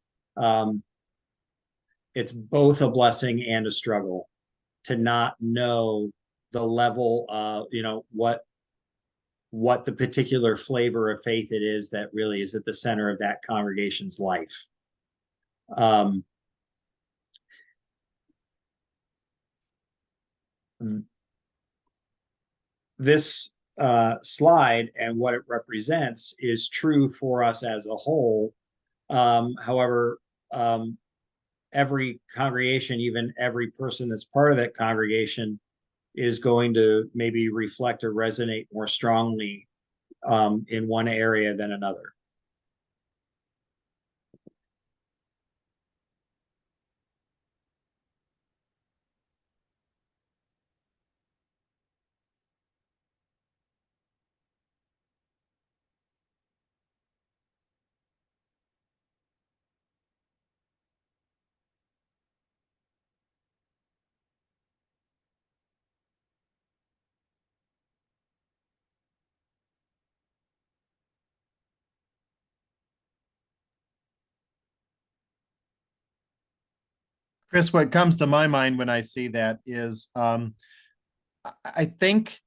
it's both a blessing and a struggle to not know the level of, what the particular flavor of faith it is that really is at the center of that congregation's life. This slide and what it represents is true for us as a whole. However, every congregation, even every person that's part of that congregation, is going to maybe reflect or resonate more strongly in one area than another. Chris, what comes to my mind when I see that is I think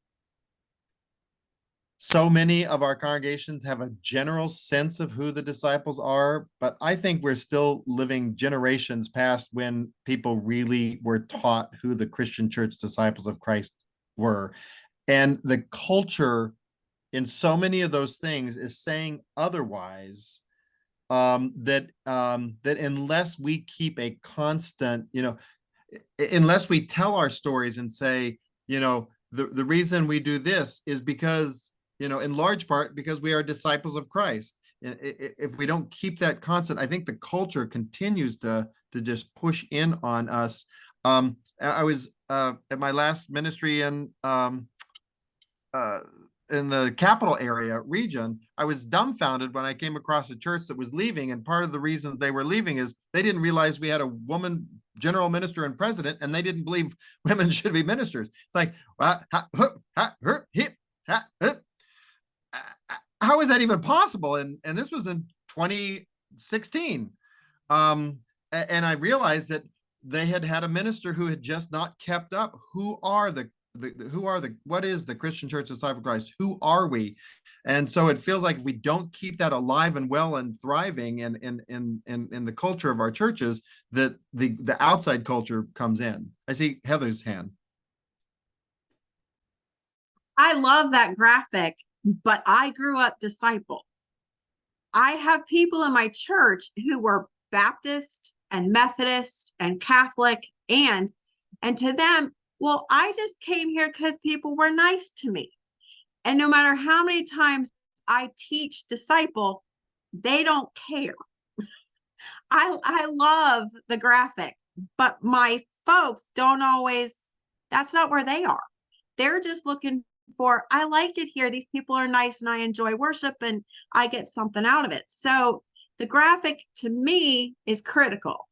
so many of our congregations have a general sense of who the disciples are, but I think we're still living generations past when people really were taught who the Christian church disciples of Christ were. And the culture in so many of those things is saying otherwise. That unless we keep a constant, unless we tell our stories and say, the reason we do this is because, in large part because we are disciples of Christ. If we don't keep that constant, I think the culture continues to just push in on us. I was at my last ministry in the capital area region. I was dumbfounded when I came across a church that was leaving, and part of the reason they were leaving is they didn't realize we had a woman general minister and president, and they didn't believe women should be ministers. It's like, how is that even possible? And this was in 2016. And I realized that they had a minister who had just not kept up. What is the Christian Church Disciple of Christ? Who are we? And so it feels like if we don't keep that alive and well and thriving in the culture of our churches, that the outside culture comes in. I see Heather's hand. I love that graphic, but I grew up disciple. I have people in my church who were Baptist and Methodist and Catholic, and to them, well, I just came here because people were nice to me. And no matter how many times I teach disciple, they don't care. I love the graphic, but my folks don't always, that's not where they are. They're just looking for, I like it here. These people are nice and I enjoy worship and I get something out of it. So the graphic to me is critical,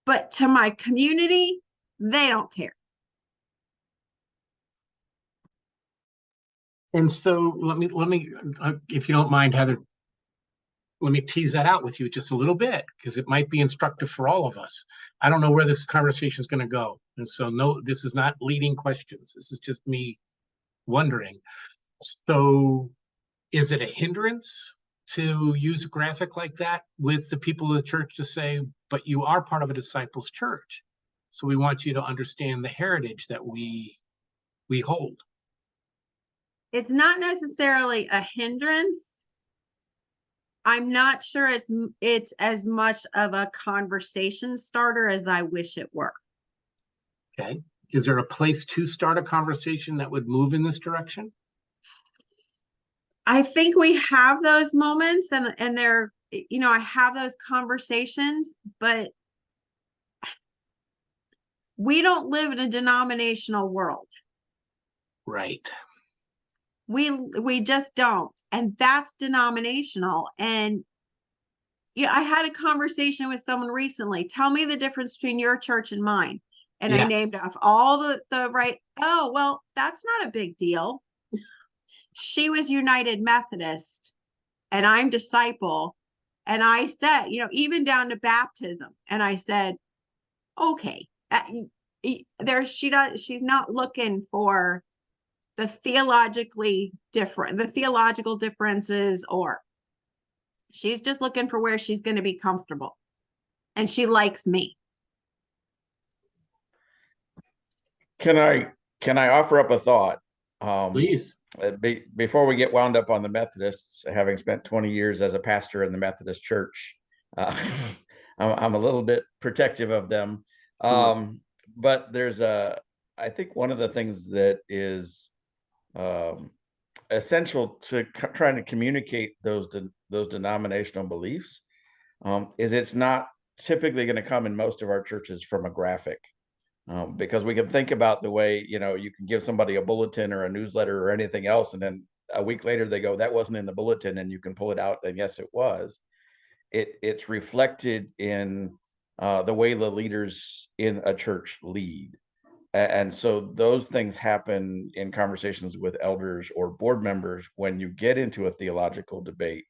but to my community, they don't care. And so let me, if you don't mind, Heather, let me tease that out with you just a little bit, because it might be instructive for all of us. I don't know where this conversation is going to go. And so, no, this is not leading questions. This is just me wondering. So, is it a hindrance to use a graphic like that with the people of the church to say, but you are part of a disciples church? So we want you to understand the heritage that we hold. It's not necessarily a hindrance. I'm not sure it's as much of a conversation starter as I wish it were. Okay. Is there a place to start a conversation that would move in this direction? I think we have those moments and they're, I have those conversations, but we don't live in a denominational world. Right. We just don't. And that's denominational. And I had a conversation with someone recently. Tell me the difference between your church and mine. And I named off all the right. Oh, well, that's not a big deal. She was United Methodist and I'm disciple. And I said, even down to baptism. And I said, okay, she's not looking for the theological differences, or she's just looking for where she's going to be comfortable. And she likes me. Can I offer up a thought? Please. Before we get wound up on the Methodists, having spent 20 years as a pastor in the Methodist Church, I'm a little bit protective of them. But I think one of the things that is essential to trying to communicate those denominational beliefs is it's not typically going to come in most of our churches from a graphic. Because we can think about the way, you can give somebody a bulletin or a newsletter or anything else, and then a week later they go, that wasn't in the bulletin, and you can pull it out, and yes, it was. It's reflected in the way the leaders in a church lead. And so those things happen in conversations with elders or board members when you get into a theological debate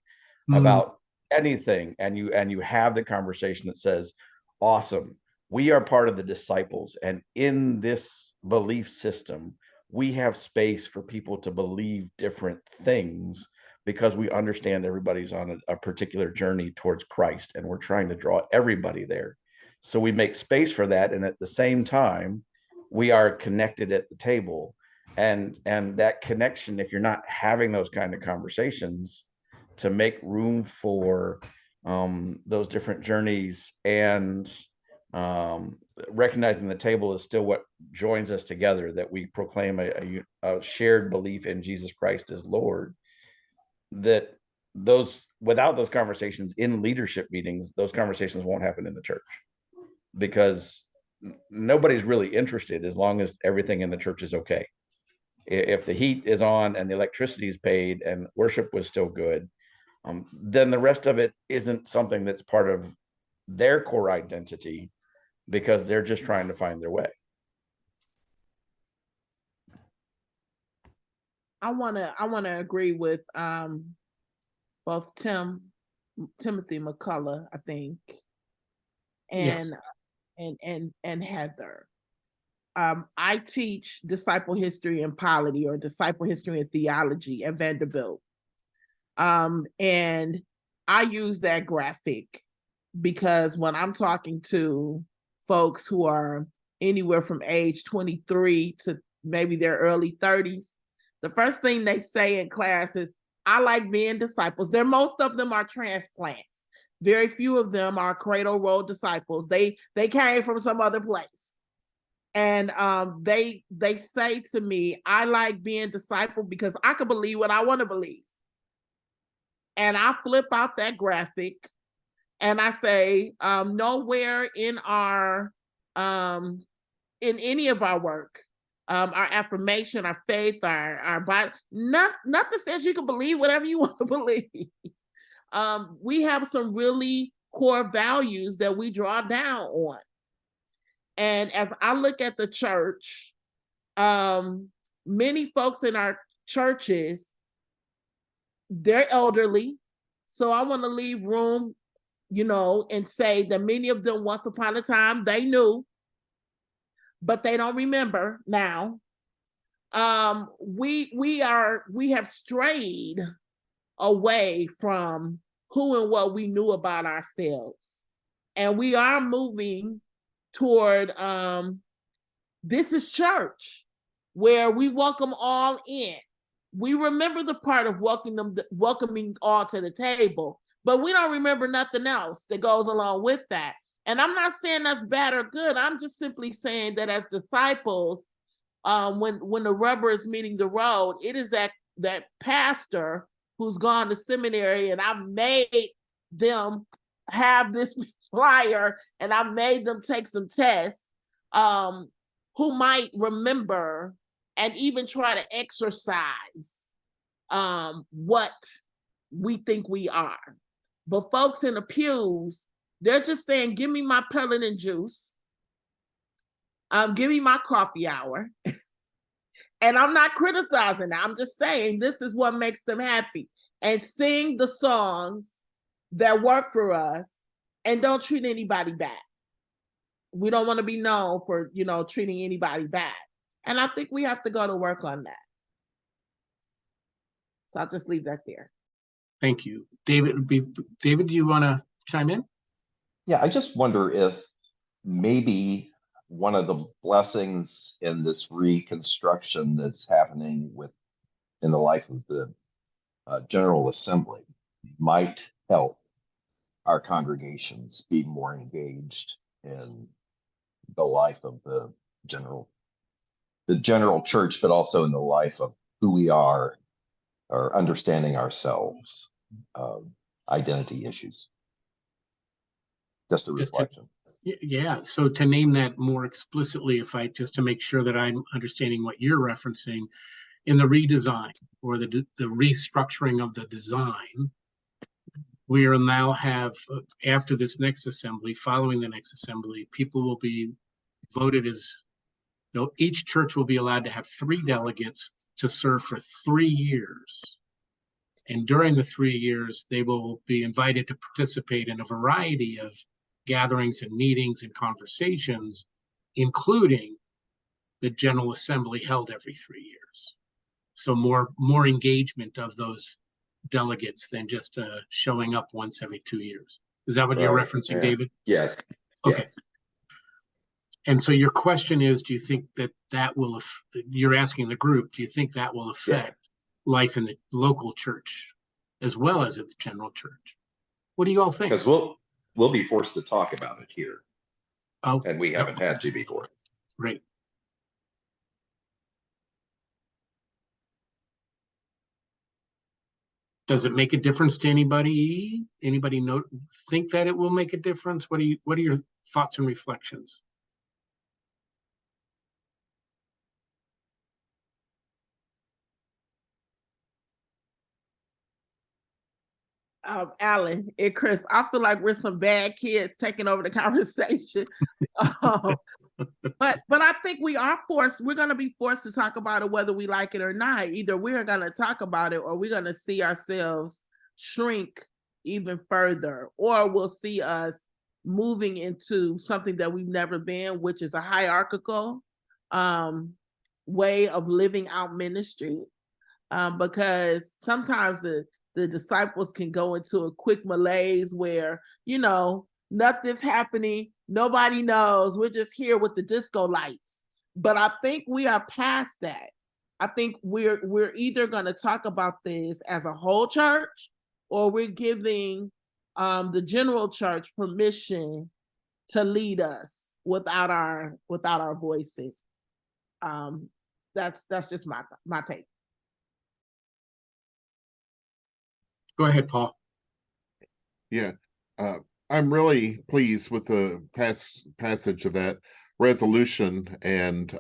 about anything, and you have the conversation that says, awesome, we are part of the disciples, and in this belief system we have space for people to believe different things because we understand everybody's on a particular journey towards Christ, and we're trying to draw everybody there. So we make space for that, and at the same time we are connected at the table, and that connection, if you're not having those kind of conversations to make room for those different journeys, and recognizing the table is still what joins us together, that we proclaim a shared belief in Jesus Christ as Lord, that without those conversations in leadership meetings, those conversations won't happen in the church, because nobody's really interested as long as everything in the church is okay. If the heat is on and the electricity is paid and worship was still good, then the rest of it isn't something that's part of their core identity, because they're just trying to find their way. I wanna agree with both Timothy McCullough, I think, and and Heather. I teach disciple history and polity, or disciple history and theology at Vanderbilt. And I use that graphic because when I'm talking to folks who are anywhere from age 23 to maybe their early 30s, the first thing they say in class is, I like being disciples. Most of them are transplants. Very few of them are cradle roll disciples. They came from some other place. And they say to me, I like being discipled because I can believe what I want to believe. And I flip out that graphic And I say, nowhere in any of our work, our affirmation, our faith, our body, nothing says you can believe whatever you want to believe. We have some really core values that we draw down on. And as I look at the church, many folks in our churches, they're elderly. So I want to leave room, and say that many of them once upon a time, they knew, but they don't remember now. We have strayed away from who and what we knew about ourselves. And we are moving toward this is church, where we welcome all in. We remember the part of welcoming all to the table, but we don't remember nothing else that goes along with that. And I'm not saying that's bad or good. I'm just simply saying that as disciples, when the rubber is meeting the road, it is that pastor who's gone to seminary, and I've made them have this flyer, and I've made them take some tests, who might remember and even try to exercise what we think we are. But folks in the pews, they're just saying, give me my Pellerin juice. Give me my coffee hour. And I'm not criticizing that. I'm just saying this is what makes them happy. And sing the songs that work for us and don't treat anybody bad. We don't want to be known for, treating anybody bad. And I think we have to go to work on that. So I'll just leave that there. Thank you. David, do you want to chime in? Yeah, I just wonder if maybe one of the blessings in this reconstruction that's happening in the life of the General Assembly might help our congregations be more engaged in the life of the general church, but also in the life of who we are, or understanding ourselves, identity issues. Just a reflection. Yeah, so to name that more explicitly, just to make sure that I'm understanding what you're referencing, in the redesign or the restructuring of the design, we will now have, after this next assembly, following the next assembly, people will be voted as, each church will be allowed to have 3 delegates to serve for 3 years. And during the 3 years, they will be invited to participate in a variety of gatherings and meetings and conversations, including the General Assembly held every 3 years. So more engagement of those delegates than just showing up once every 2 years. Is that what you're referencing, yeah. David? Yes. Okay. Yes. And so your question is, do you think that will, you're asking the group, do you think that will affect life in the local church as well as at the general church? What do you all think? Because we'll be forced to talk about it here. Oh, and we haven't had to before. Right. Does it make a difference to anybody? Anybody think that it will make a difference? What are your thoughts and reflections? Alan and Chris, I feel like we're some bad kids taking over the conversation. But I think we're going to be forced to talk about it whether we like it or not. Either we're going to talk about it or we're going to see ourselves shrink even further, or we'll see us moving into something that we've never been, which is a hierarchical way of living out ministry. Because sometimes the disciples can go into a quick malaise where, nothing's happening. Nobody knows. We're just here with the disco lights. But I think we are past that. I think we're either going to talk about this as a whole church, or we're giving the general church permission to lead us without our voices. That's just my take. Go ahead, Paul. Yeah. I'm really pleased with the passage of that resolution, and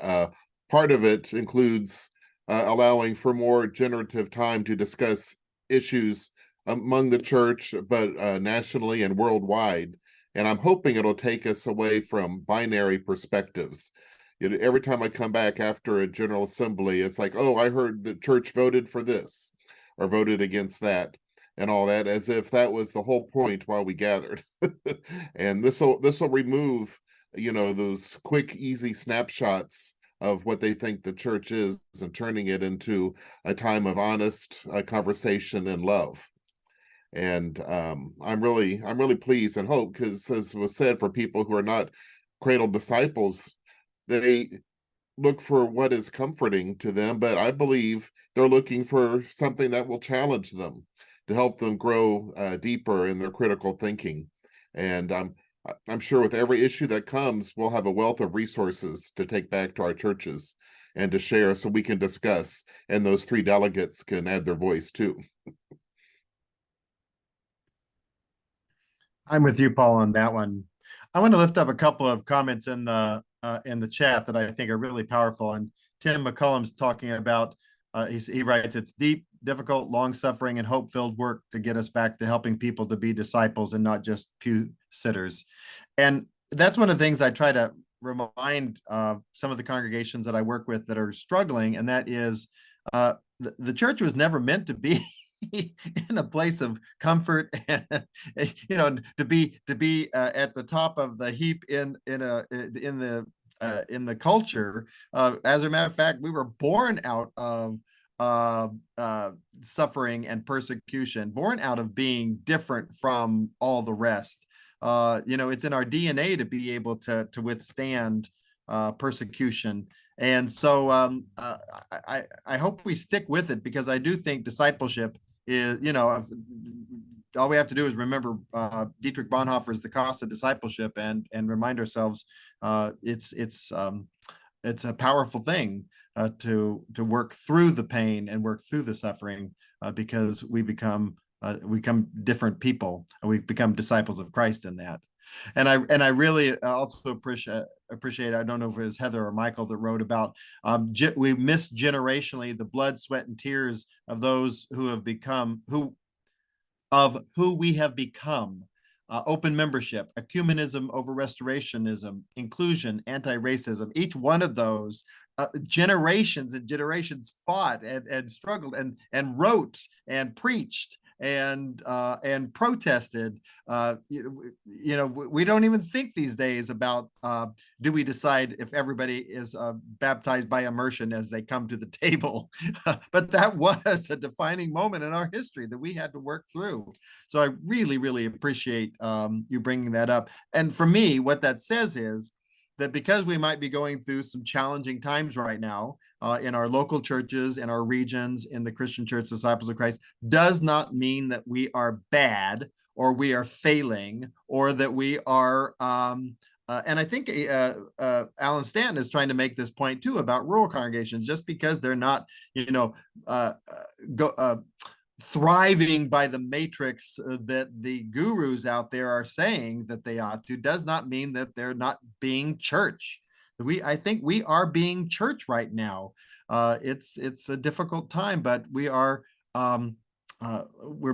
part of it includes allowing for more generative time to discuss issues among the church, but nationally and worldwide. And I'm hoping it'll take us away from binary perspectives. Every time I come back after a General Assembly, it's like, oh, I heard the church voted for this or voted against that and all that, as if that was the whole point while we gathered. And this will remove, those quick, easy snapshots of what they think the church is, and turning it into a time of honest conversation and love. And I'm really pleased and hope, because as was said, for people who are not cradle disciples, they look for what is comforting to them, but I believe they're looking for something that will challenge them, to help them grow deeper in their critical thinking. And I'm sure with every issue that comes, we'll have a wealth of resources to take back to our churches and to share, so we can discuss, and those 3 delegates can add their voice too. I'm with you, Paul, on that one. I want to lift up a couple of comments in the chat that I think are really powerful. And Tim McCullum's talking about, he writes, it's deep, difficult, long-suffering, and hope-filled work to get us back to helping people to be disciples and not just pew sitters. And that's one of the things I try to remind some of the congregations that I work with that are struggling, and that is the church was never meant to be in a place of comfort and to be at the top of the heap in the culture. As a matter of fact, we were born out of suffering and persecution, born out of being different from all the rest. It's in our DNA to be able to withstand persecution. And so I hope we stick with it, because I do think discipleship is, all we have to do is remember Dietrich Bonhoeffer's The Cost of Discipleship, and remind ourselves it's a powerful thing to work through the pain and work through the suffering, because we become different people, and we become disciples of Christ in that. And I really also appreciate, I don't know if it was Heather or Michael that wrote about, we miss generationally the blood, sweat, and tears of those who we have become. Open membership, ecumenism over restorationism, inclusion, anti-racism. Each one of those generations and generations fought and struggled and wrote and preached and protested. We don't even think these days about, do we decide if everybody is baptized by immersion as they come to the table? But that was a defining moment in our history that we had to work through. So I really, really appreciate you bringing that up. And for me, what that says is that because we might be going through some challenging times right now in our local churches, in our regions, in the Christian Church Disciples of Christ, does not mean that we are bad, or we are failing, or that we are, and I think Alan Stanton is trying to make this point too about rural congregations. Just because they're not, thriving by the matrix that the gurus out there are saying that they ought to, does not mean that they're not being church. I think we are being church right now. It's a difficult time, but we're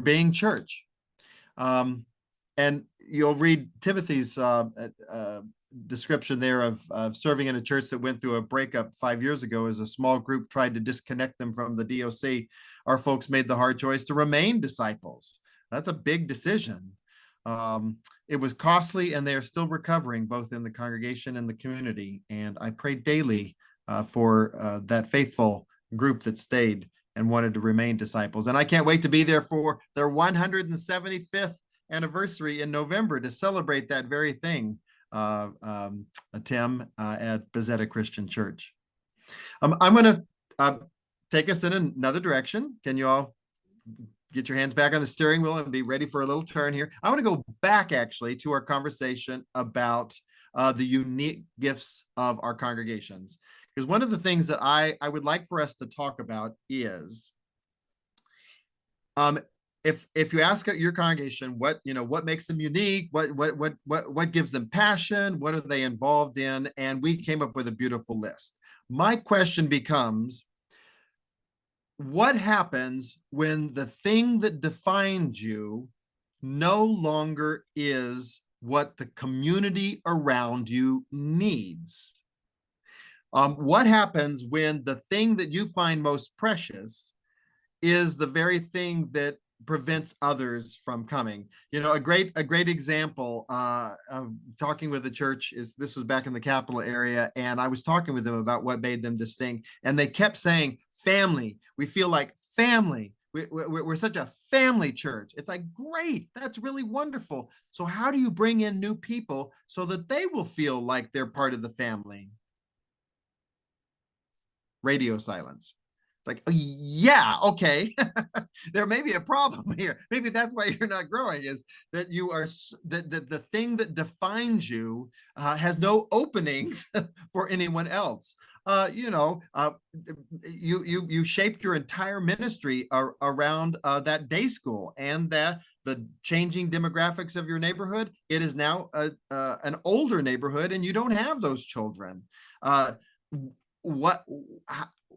being church. And you'll read Timothy's description there of serving in a church that went through a breakup 5 years ago, as a small group tried to disconnect them from the DOC. Our folks made the hard choice to remain disciples. That's a big decision. It was costly, and they are still recovering, both in the congregation and the community. And I pray daily for that faithful group that stayed and wanted to remain disciples. And I can't wait to be there for their 175th anniversary in November to celebrate that very thing, Tim, at Bezetta Christian Church. I'm going to take us in another direction. Can you all get your hands back on the steering wheel and be ready for a little turn here? I want to go back actually to our conversation about the unique gifts of our congregations. Because one of the things that I would like for us to talk about is if you ask your congregation what makes them unique, what gives them passion, what are they involved in, and we came up with a beautiful list. My question becomes, what happens when the thing that defined you no longer is what the community around you needs? What happens when the thing that you find most precious is the very thing that prevents others from coming? A great example of talking with the church is, this was back in the capital area, and I was talking with them about what made them distinct, and they kept saying, family. We feel like family. We're such a family church. It's like, great, that's really wonderful. So how do you bring in new people so that they will feel like they're part of the family? Radio silence. It's like, oh, yeah, okay. There may be a problem here. Maybe that's why you're not growing, is that you are that the thing that defines you has no openings for anyone else. You shaped your entire ministry around that day school and the changing demographics of your neighborhood. It is now an older neighborhood, and you don't have those children.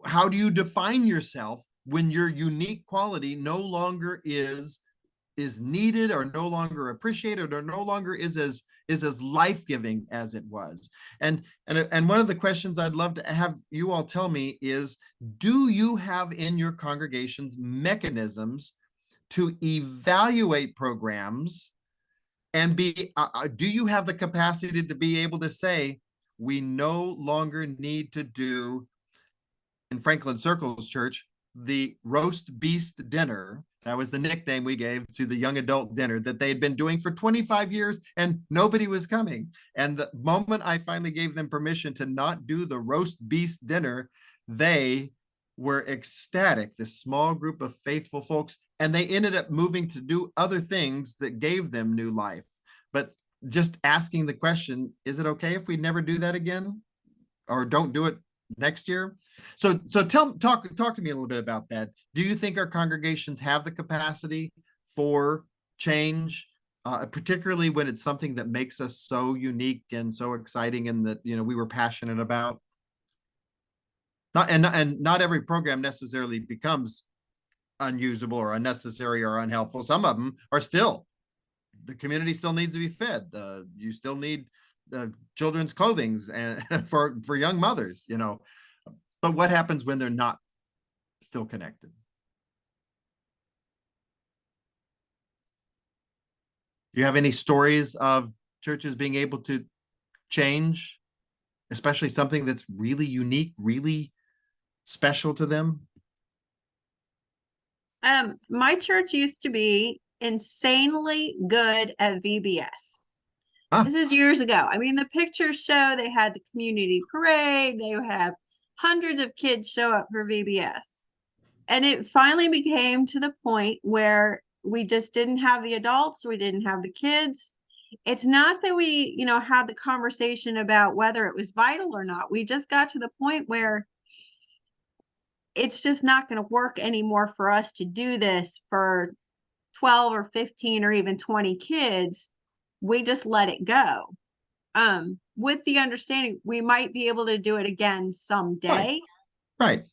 How do you define yourself when your unique quality no longer is needed, or no longer appreciated, or no longer is as life-giving as it was? And one of the questions I'd love to have you all tell me is, do you have in your congregations mechanisms to evaluate programs, and do you have the capacity to be able to say, we no longer need to do, in Franklin Circle's church, the roast beast dinner? That was the nickname we gave to the young adult dinner that they had been doing for 25 years, and nobody was coming. And the moment I finally gave them permission to not do the roast beast dinner, they were ecstatic, this small group of faithful folks, and they ended up moving to do other things that gave them new life. But just asking the question, is it okay if we never do that again, or don't do it next year? So talk to me a little bit about that. Do you think our congregations have the capacity for change, particularly when it's something that makes us so unique and so exciting, and that we were passionate about? Not every program necessarily becomes unusable or unnecessary or unhelpful. Some of them are still, the community still needs to be fed. You still need children's clothing and for young mothers, but what happens when they're not still connected? Do you have any stories of churches being able to change, especially something that's really unique, really special to them? My church used to be insanely good at VBS. Huh. This is years ago. I mean, the pictures show they had the community parade. They have hundreds of kids show up for VBS. And it finally became to the point where we just didn't have the adults. We didn't have the kids. It's not that we, had the conversation about whether it was vital or not. We just got to the point where it's just not going to work anymore for us to do this for 12 or 15 or even 20 kids. We just let it go. With the understanding we might be able to do it again someday. Right.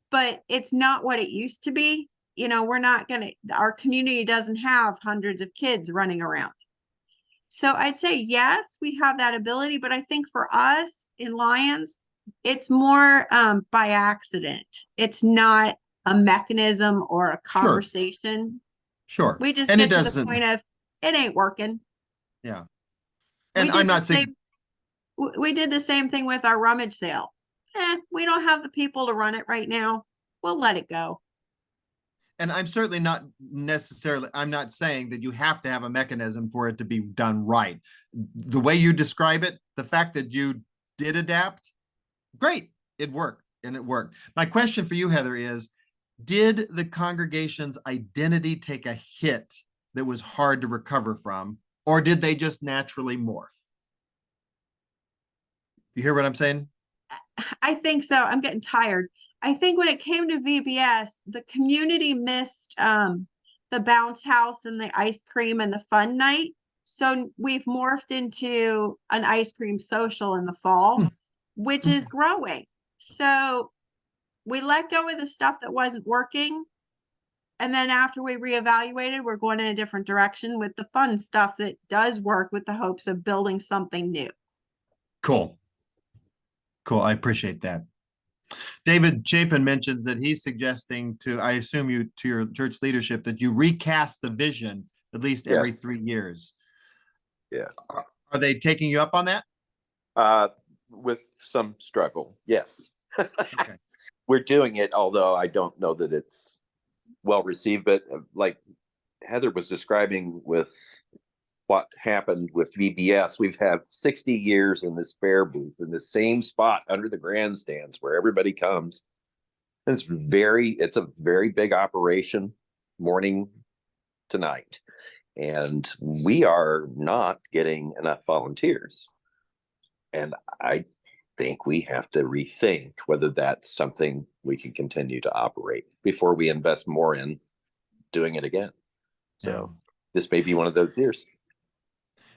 But it's not what it used to be. Our community doesn't have hundreds of kids running around. So I'd say, yes, we have that ability, but I think for us in Lions, it's more by accident. It's not a mechanism or a conversation. Sure. We just And get it to doesn't, the point of, it ain't working. yeah. And I'm not saying, we did the same thing with our rummage sale. We don't have the people to run it right now. We'll let it go. and I'm certainly not necessarily, I'm not saying that you have to have a mechanism for it to be done right. The way you describe it, the fact that you did adapt, great, it worked, and it worked. My question for you, Heather, is, did the congregation's identity take a hit that was hard to recover from, or did they just naturally morph? You hear what I'm saying? I think so. I'm getting tired. I think when it came to VBS, the community missed the bounce house and the ice cream and the fun night. So we've morphed into an ice cream social in the fall, which is growing. So we let go of the stuff that wasn't working. And then after we reevaluated, we're going in a different direction with the fun stuff that does work, with the hopes of building something new. Cool. Cool. I appreciate that. David Chafin mentions that he's suggesting to, I assume you, to your church leadership, that you recast the vision at least every Yes. 3 years. Yeah. Are they taking you up on that? With some struggle, yes. Okay. We're doing it, although I don't know that it's well received, but like Heather was describing with what happened with VBS, we've had 60 years in this fair booth in the same spot under the grandstands where everybody comes. And it's a very big operation, morning to night. And we are not getting enough volunteers. And I think we have to rethink whether that's something we can continue to operate before we invest more in doing it again. So this may be one of those years.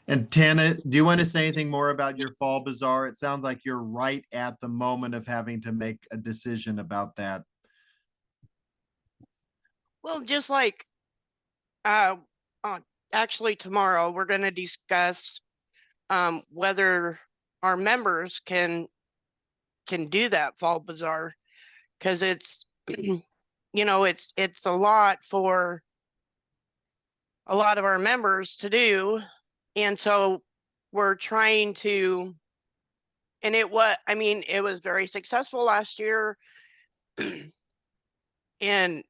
And Tana, do you want to say anything more about your fall bazaar? It sounds like you're right at the moment of having to make a decision about that. Well, just like actually tomorrow, we're going to discuss whether our members can do that fall bazaar, because it's it's a lot for a lot of our members to do. And so we're trying to, and it was very successful last year. And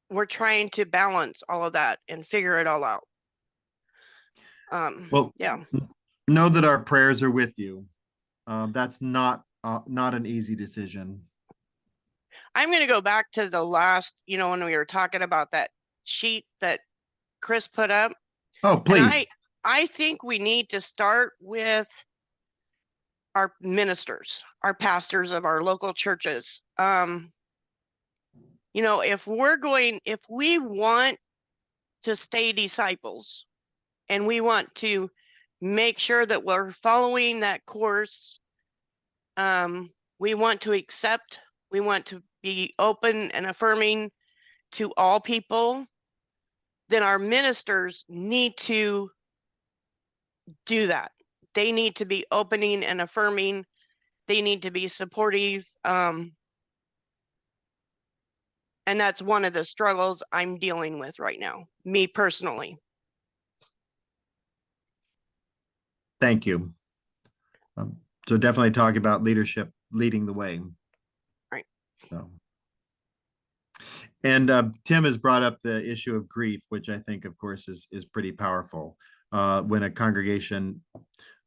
we're trying to balance all of that and figure it all out. Well, yeah. Know that our prayers are with you. That's not an easy decision. I'm going to go back to the last, when we were talking about that sheet that Chris put up. Oh, please. And I think we need to start with our ministers, our pastors of our local churches. If we want to stay disciples and we want to make sure that we're following that course, we want to be open and affirming to all people, then our ministers need to do that. They need to be opening and affirming. They need to be supportive. And that's one of the struggles I'm dealing with right now, me personally. Thank you. So definitely talk about leadership leading the way. Right. So. And Tim has brought up the issue of grief, which I think, of course, is pretty powerful. When a congregation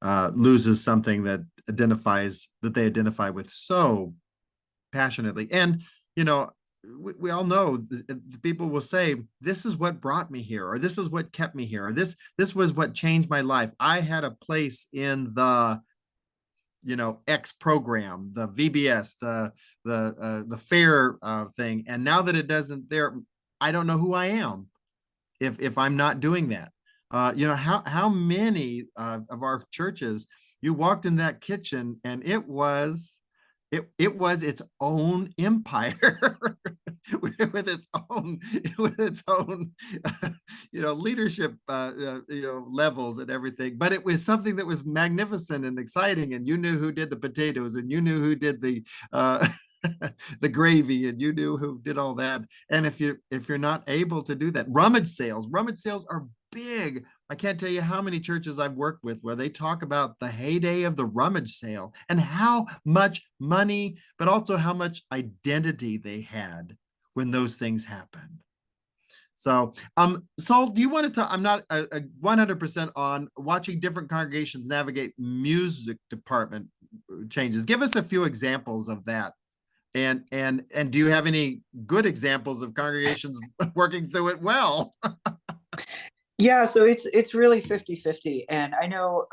loses something that they identify with so passionately. And, we all know the people will say, this is what brought me here, or this is what kept me here, or this was what changed my life. I had a place in the X program, the VBS, the fair thing. And now that it doesn't there, I don't know who I am if I'm not doing that. How many of our churches, you walked in that kitchen and it was its own empire with its own leadership levels and everything, but it was something that was magnificent and exciting, and you knew who did the potatoes, and you knew who did the the gravy, and you knew who did all that. And if you're not able to do that, rummage sales are big. I can't tell you how many churches I've worked with where they talk about the heyday of the rummage sale and how much money, but also how much identity they had when those things happened. So, Saul, do you want to talk? I'm not 100% on watching different congregations navigate music department changes. Give us a few examples of that. And do you have any good examples of congregations working through it well? Yeah, so it's really 50-50. And I know,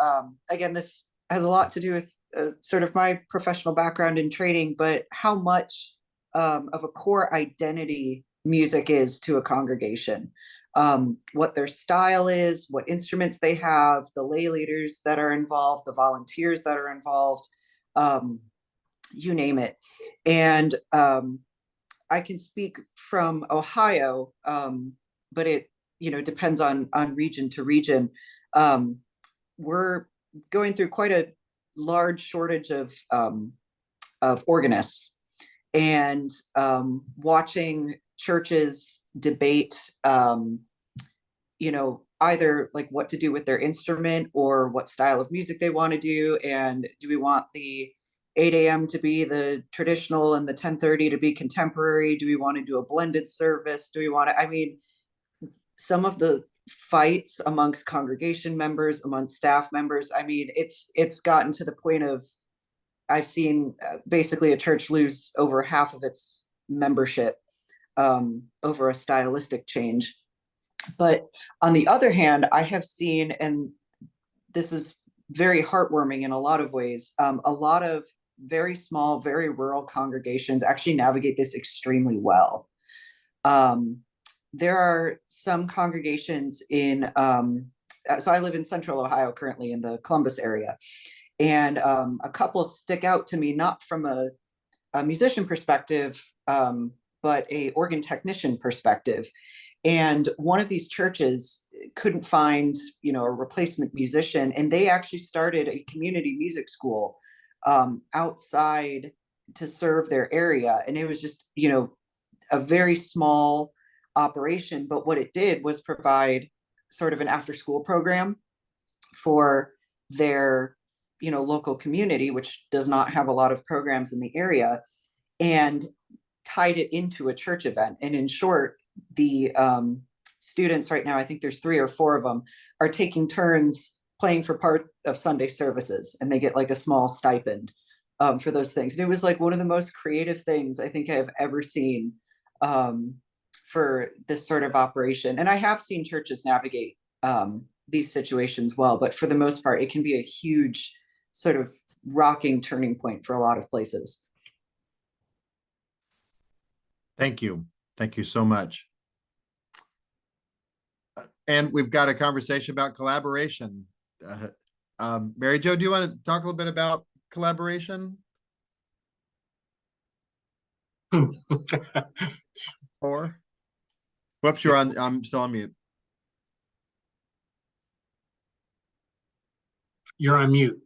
again, this has a lot to do with sort of my professional background in training, but how much of a core identity music is to a congregation. what their style is, what instruments they have, the lay leaders that are involved, the volunteers that are involved, you name it. And I can speak from Ohio, but it depends on region to region. We're going through quite a large shortage of organists, and watching churches debate, either like what to do with their instrument or what style of music they want to do, and do we want the 8 a.m. to be the traditional and the 10:30 to be contemporary? Do we want to do a blended service? Do we want to, I mean, some of the fights amongst congregation members, amongst staff members, I mean, it's gotten to the point of, I've seen basically a church lose over half of its membership over a stylistic change. But on the other hand, I have seen, and this is very heartwarming in a lot of ways, a lot of very small, very rural congregations actually navigate this extremely well. There are some congregations in, so I live in Central Ohio currently, in the Columbus area, and a couple stick out to me, not from a musician perspective, but a organ technician perspective. And one of these churches couldn't find, a replacement musician, and they actually started a community music school outside to serve their area. And it was just, a very small operation, but what it did was provide sort of an after-school program for their, local community, which does not have a lot of programs in the area, and tied it into a church event. And in short, the students right now, I think there's 3 or 4 of them, are taking turns playing for part of Sunday services, and they get like a small stipend for those things. And it was like one of the most creative things I think I've ever seen for this sort of operation. And I have seen churches navigate these situations well, but for the most part, it can be a huge sort of rocking turning point for a lot of places. Thank you. Thank you so much. And we've got a conversation about collaboration. Mary Jo, do you want to talk a little bit about collaboration? Or, whoops, I'm still on mute. You're on mute.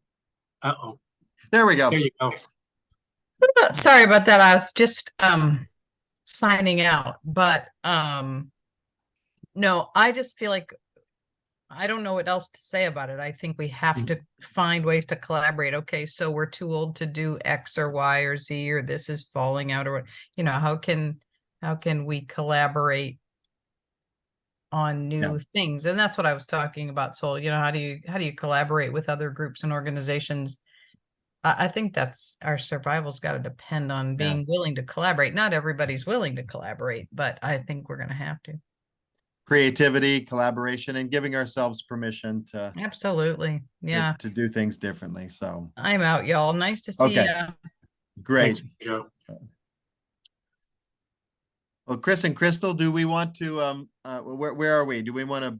Uh-oh. There we go. There you go. Sorry about that. I was just signing out, but no, I just feel like I don't know what else to say about it. I think we have to find ways to collaborate. Okay, so we're too old to do X or Y or Z, or this is falling out, or how can we collaborate on new things? And that's what I was talking about. So, how do you collaborate with other groups and organizations? I think that's our survival's got to depend on being willing to collaborate. Not everybody's willing to collaborate, but I think we're going to have to. Creativity, collaboration, and giving ourselves permission to absolutely, to do things differently. So I'm out, y'all. Nice to see you. Great. Thanks, Joe. Well, Chris and Crystal, do we want to where are we? Do we want to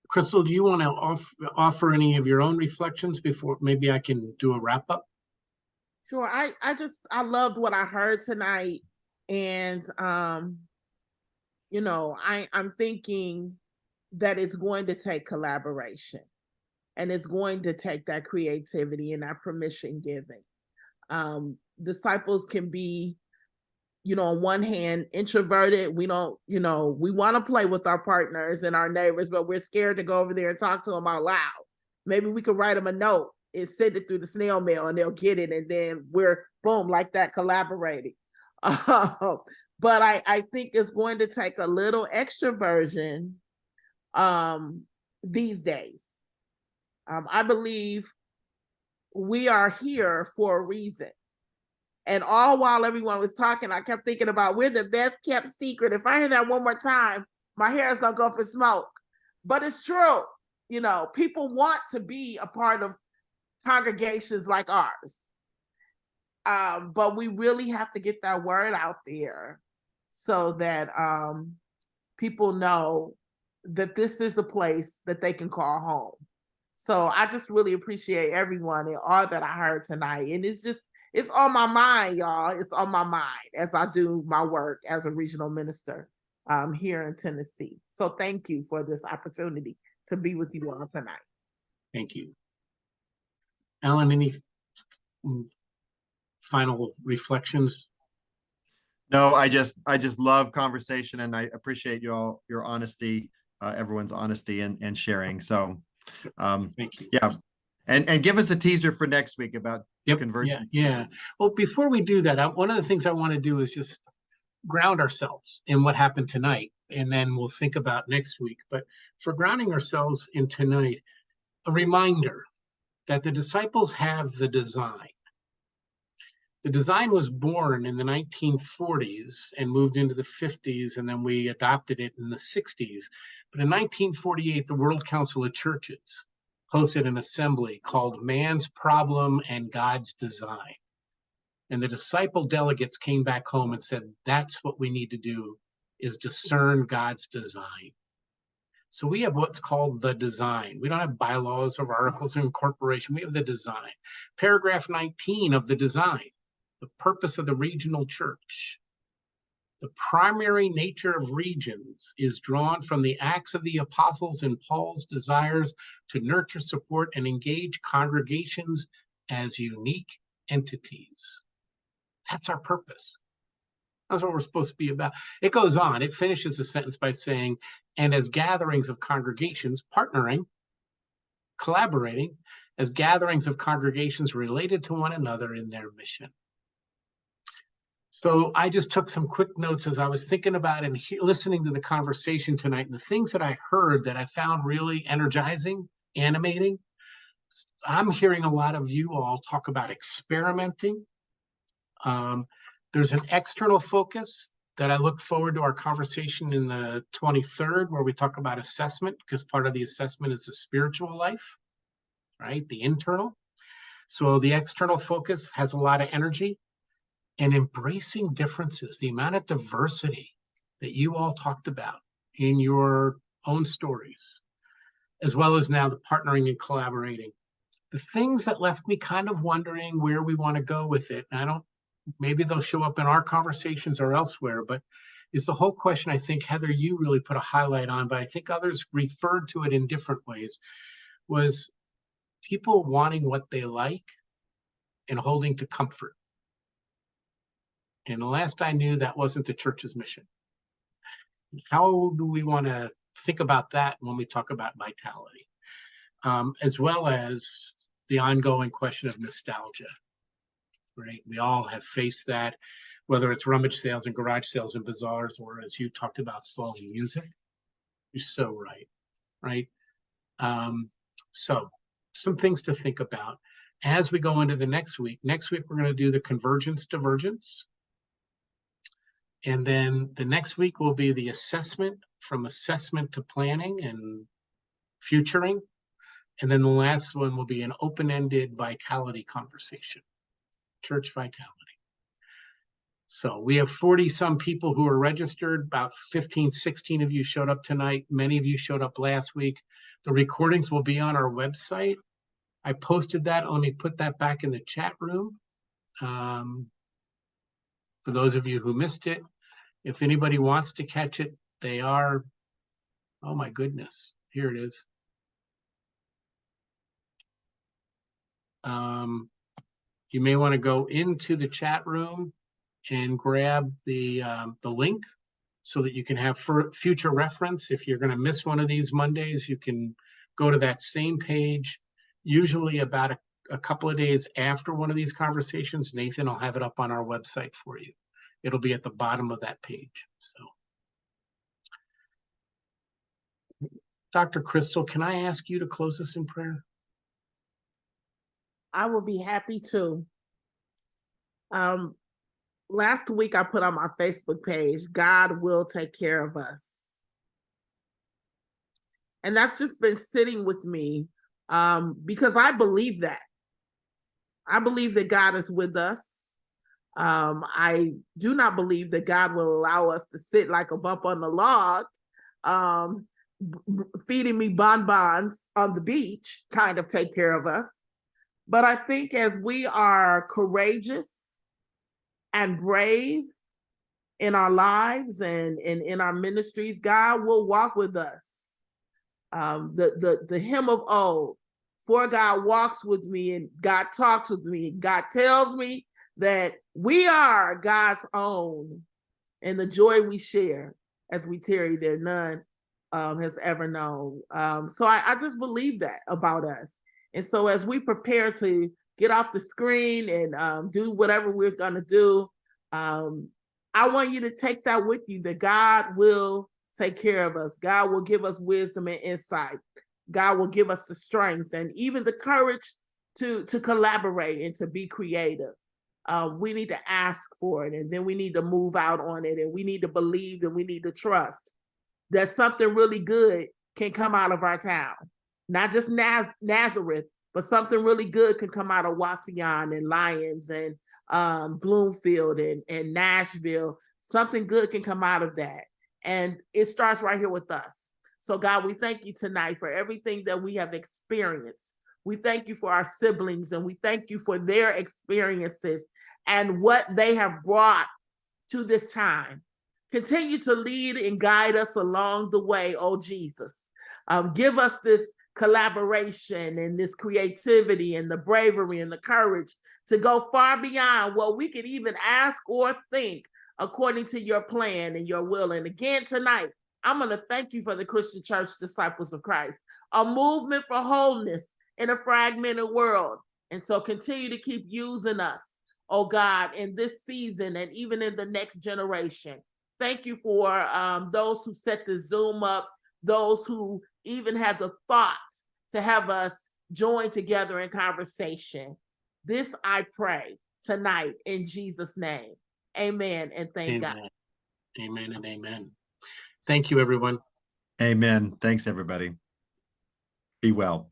Crystal, do you want to offer any of your own reflections before maybe I can do a wrap up? Sure. I loved what I heard tonight, and I'm thinking that it's going to take collaboration, and it's going to take that creativity and that permission giving. Disciples can be, on one hand, introverted. We don't, we want to play with our partners and our neighbors, but we're scared to go over there and talk to them out loud. Maybe we could write them a note and send it through the snail mail, and they'll get it, and then we're boom, like that, collaborating. But I think it's going to take a little extroversion these days. I believe we are here for a reason. And all while everyone was talking, I kept thinking about, we're the best kept secret. If I hear that one more time, my hair is going to go up in smoke. But it's true. People want to be a part of congregations like ours. But we really have to get that word out there so that people know that this is a place that they can call home. So I just really appreciate everyone and all that I heard tonight. And it's on my mind, y'all. It's on my mind as I do my work as a regional minister here in Tennessee. So thank you for this opportunity to be with you all tonight. Thank you. Alan, any final reflections? No, I just love conversation, and I appreciate your honesty, everyone's honesty and sharing. So Thank you. yeah. And give us a teaser for next week about convergence. Yeah. Well, before we do that, one of the things I want to do is just ground ourselves in what happened tonight, and then we'll think about next week. But for grounding ourselves in tonight, a reminder that the disciples have the design. The design was born in the 1940s and moved into the 50s, and then we adopted it in the 60s. But in 1948, the World Council of Churches hosted an assembly called Man's Problem and God's Design. And the disciple delegates came back home and said, that's what we need to do, is discern God's design. So we have what's called the design. We don't have bylaws or articles of incorporation. We have the design. Paragraph 19 of the design, the purpose of the regional church. The primary nature of regions is drawn from the Acts of the Apostles and Paul's desires to nurture, support, and engage congregations as unique entities. That's our purpose. That's what we're supposed to be about. It goes on. It finishes the sentence by saying, and as gatherings of congregations, partnering, collaborating, as gatherings of congregations related to one another in their mission. So I just took some quick notes as I was thinking about and listening to the conversation tonight, and the things that I heard that I found really energizing, animating. I'm hearing a lot of you all talk about experimenting. There's an external focus that I look forward to our conversation in the 23rd, where we talk about assessment, because part of the assessment is the spiritual life, right? The internal. So the external focus has a lot of energy, and embracing differences, the amount of diversity that you all talked about in your own stories, as well as now the partnering and collaborating. The things that left me kind of wondering where we want to go with it. And maybe they'll show up in our conversations or elsewhere, but is the whole question I think, Heather, you really put a highlight on, but I think others referred to it in different ways, was people wanting what they like and holding to comfort. And the last I knew, that wasn't the church's mission. How do we want to think about that when we talk about vitality? As well as the ongoing question of nostalgia, right? We all have faced that, whether it's rummage sales and garage sales and bazaars, or as you talked about, slowing music. You're so right? So some things to think about as we go into the next week. Next week, we're going to do the convergence divergence. And then the next week will be the assessment, from assessment to planning and futuring. And then the last one will be an open-ended vitality conversation, church vitality. So we have 40 some people who are registered. About 15, 16 of you showed up tonight. Many of you showed up last week. The recordings will be on our website. I posted that. Let me put that back in the chat room. For those of you who missed it, if anybody wants to catch it, they are, oh my goodness, here it is. You may want to go into the chat room and grab the link so that you can have future reference. If you're going to miss one of these Mondays, you can go to that same page, usually about a couple of days after one of these conversations. Nathan will have it up on our website for you. It'll be at the bottom of that page. So, Dr. Crystal, can I ask you to close us in prayer? I will be happy to. Last week I put on my Facebook page, God will take care of us. And that's just been sitting with me because I believe that. I believe that God is with us. I do not believe that God will allow us to sit like a bump on the log, feeding me bonbons on the beach, kind of take care of us. But I think as we are courageous and brave in our lives and in our ministries, God will walk with us. The hymn of old, for God walks with me and God talks with me, and God tells me that we are God's own, and the joy we share as we tarry there, none has ever known. So I just believe that about us. And so as we prepare to get off the screen and do whatever we're going to do, I want you to take that with you, that God will take care of us. God will give us wisdom and insight. God will give us the strength and even the courage to collaborate and to be creative. We need to ask for it, and then we need to move out on it, and we need to believe, and we need to trust that something really good can come out of our town. Not just Nazareth, but something really good can come out of Wauseon and Lyons and Bloomfield and Nashville. Something good can come out of that. And it starts right here with us. So God, we thank you tonight for everything that we have experienced. We thank you for our siblings, and we thank you for their experiences and what they have brought to this time. Continue to lead and guide us along the way, oh Jesus. Give us this collaboration and this creativity and the bravery and the courage to go far beyond what we could even ask or think, according to your plan and your will. And again tonight, I'm going to thank you for the Christian Church Disciples of Christ, a movement for wholeness in a fragmented world. And so continue to keep using us, oh God, in this season and even in the next generation. Thank you for those who set the Zoom up, those who even had the thought to have us join together in conversation. This I pray tonight in Jesus' name. Amen and thank God. Amen and amen. Thank you, everyone. Amen. Thanks, everybody. Be well.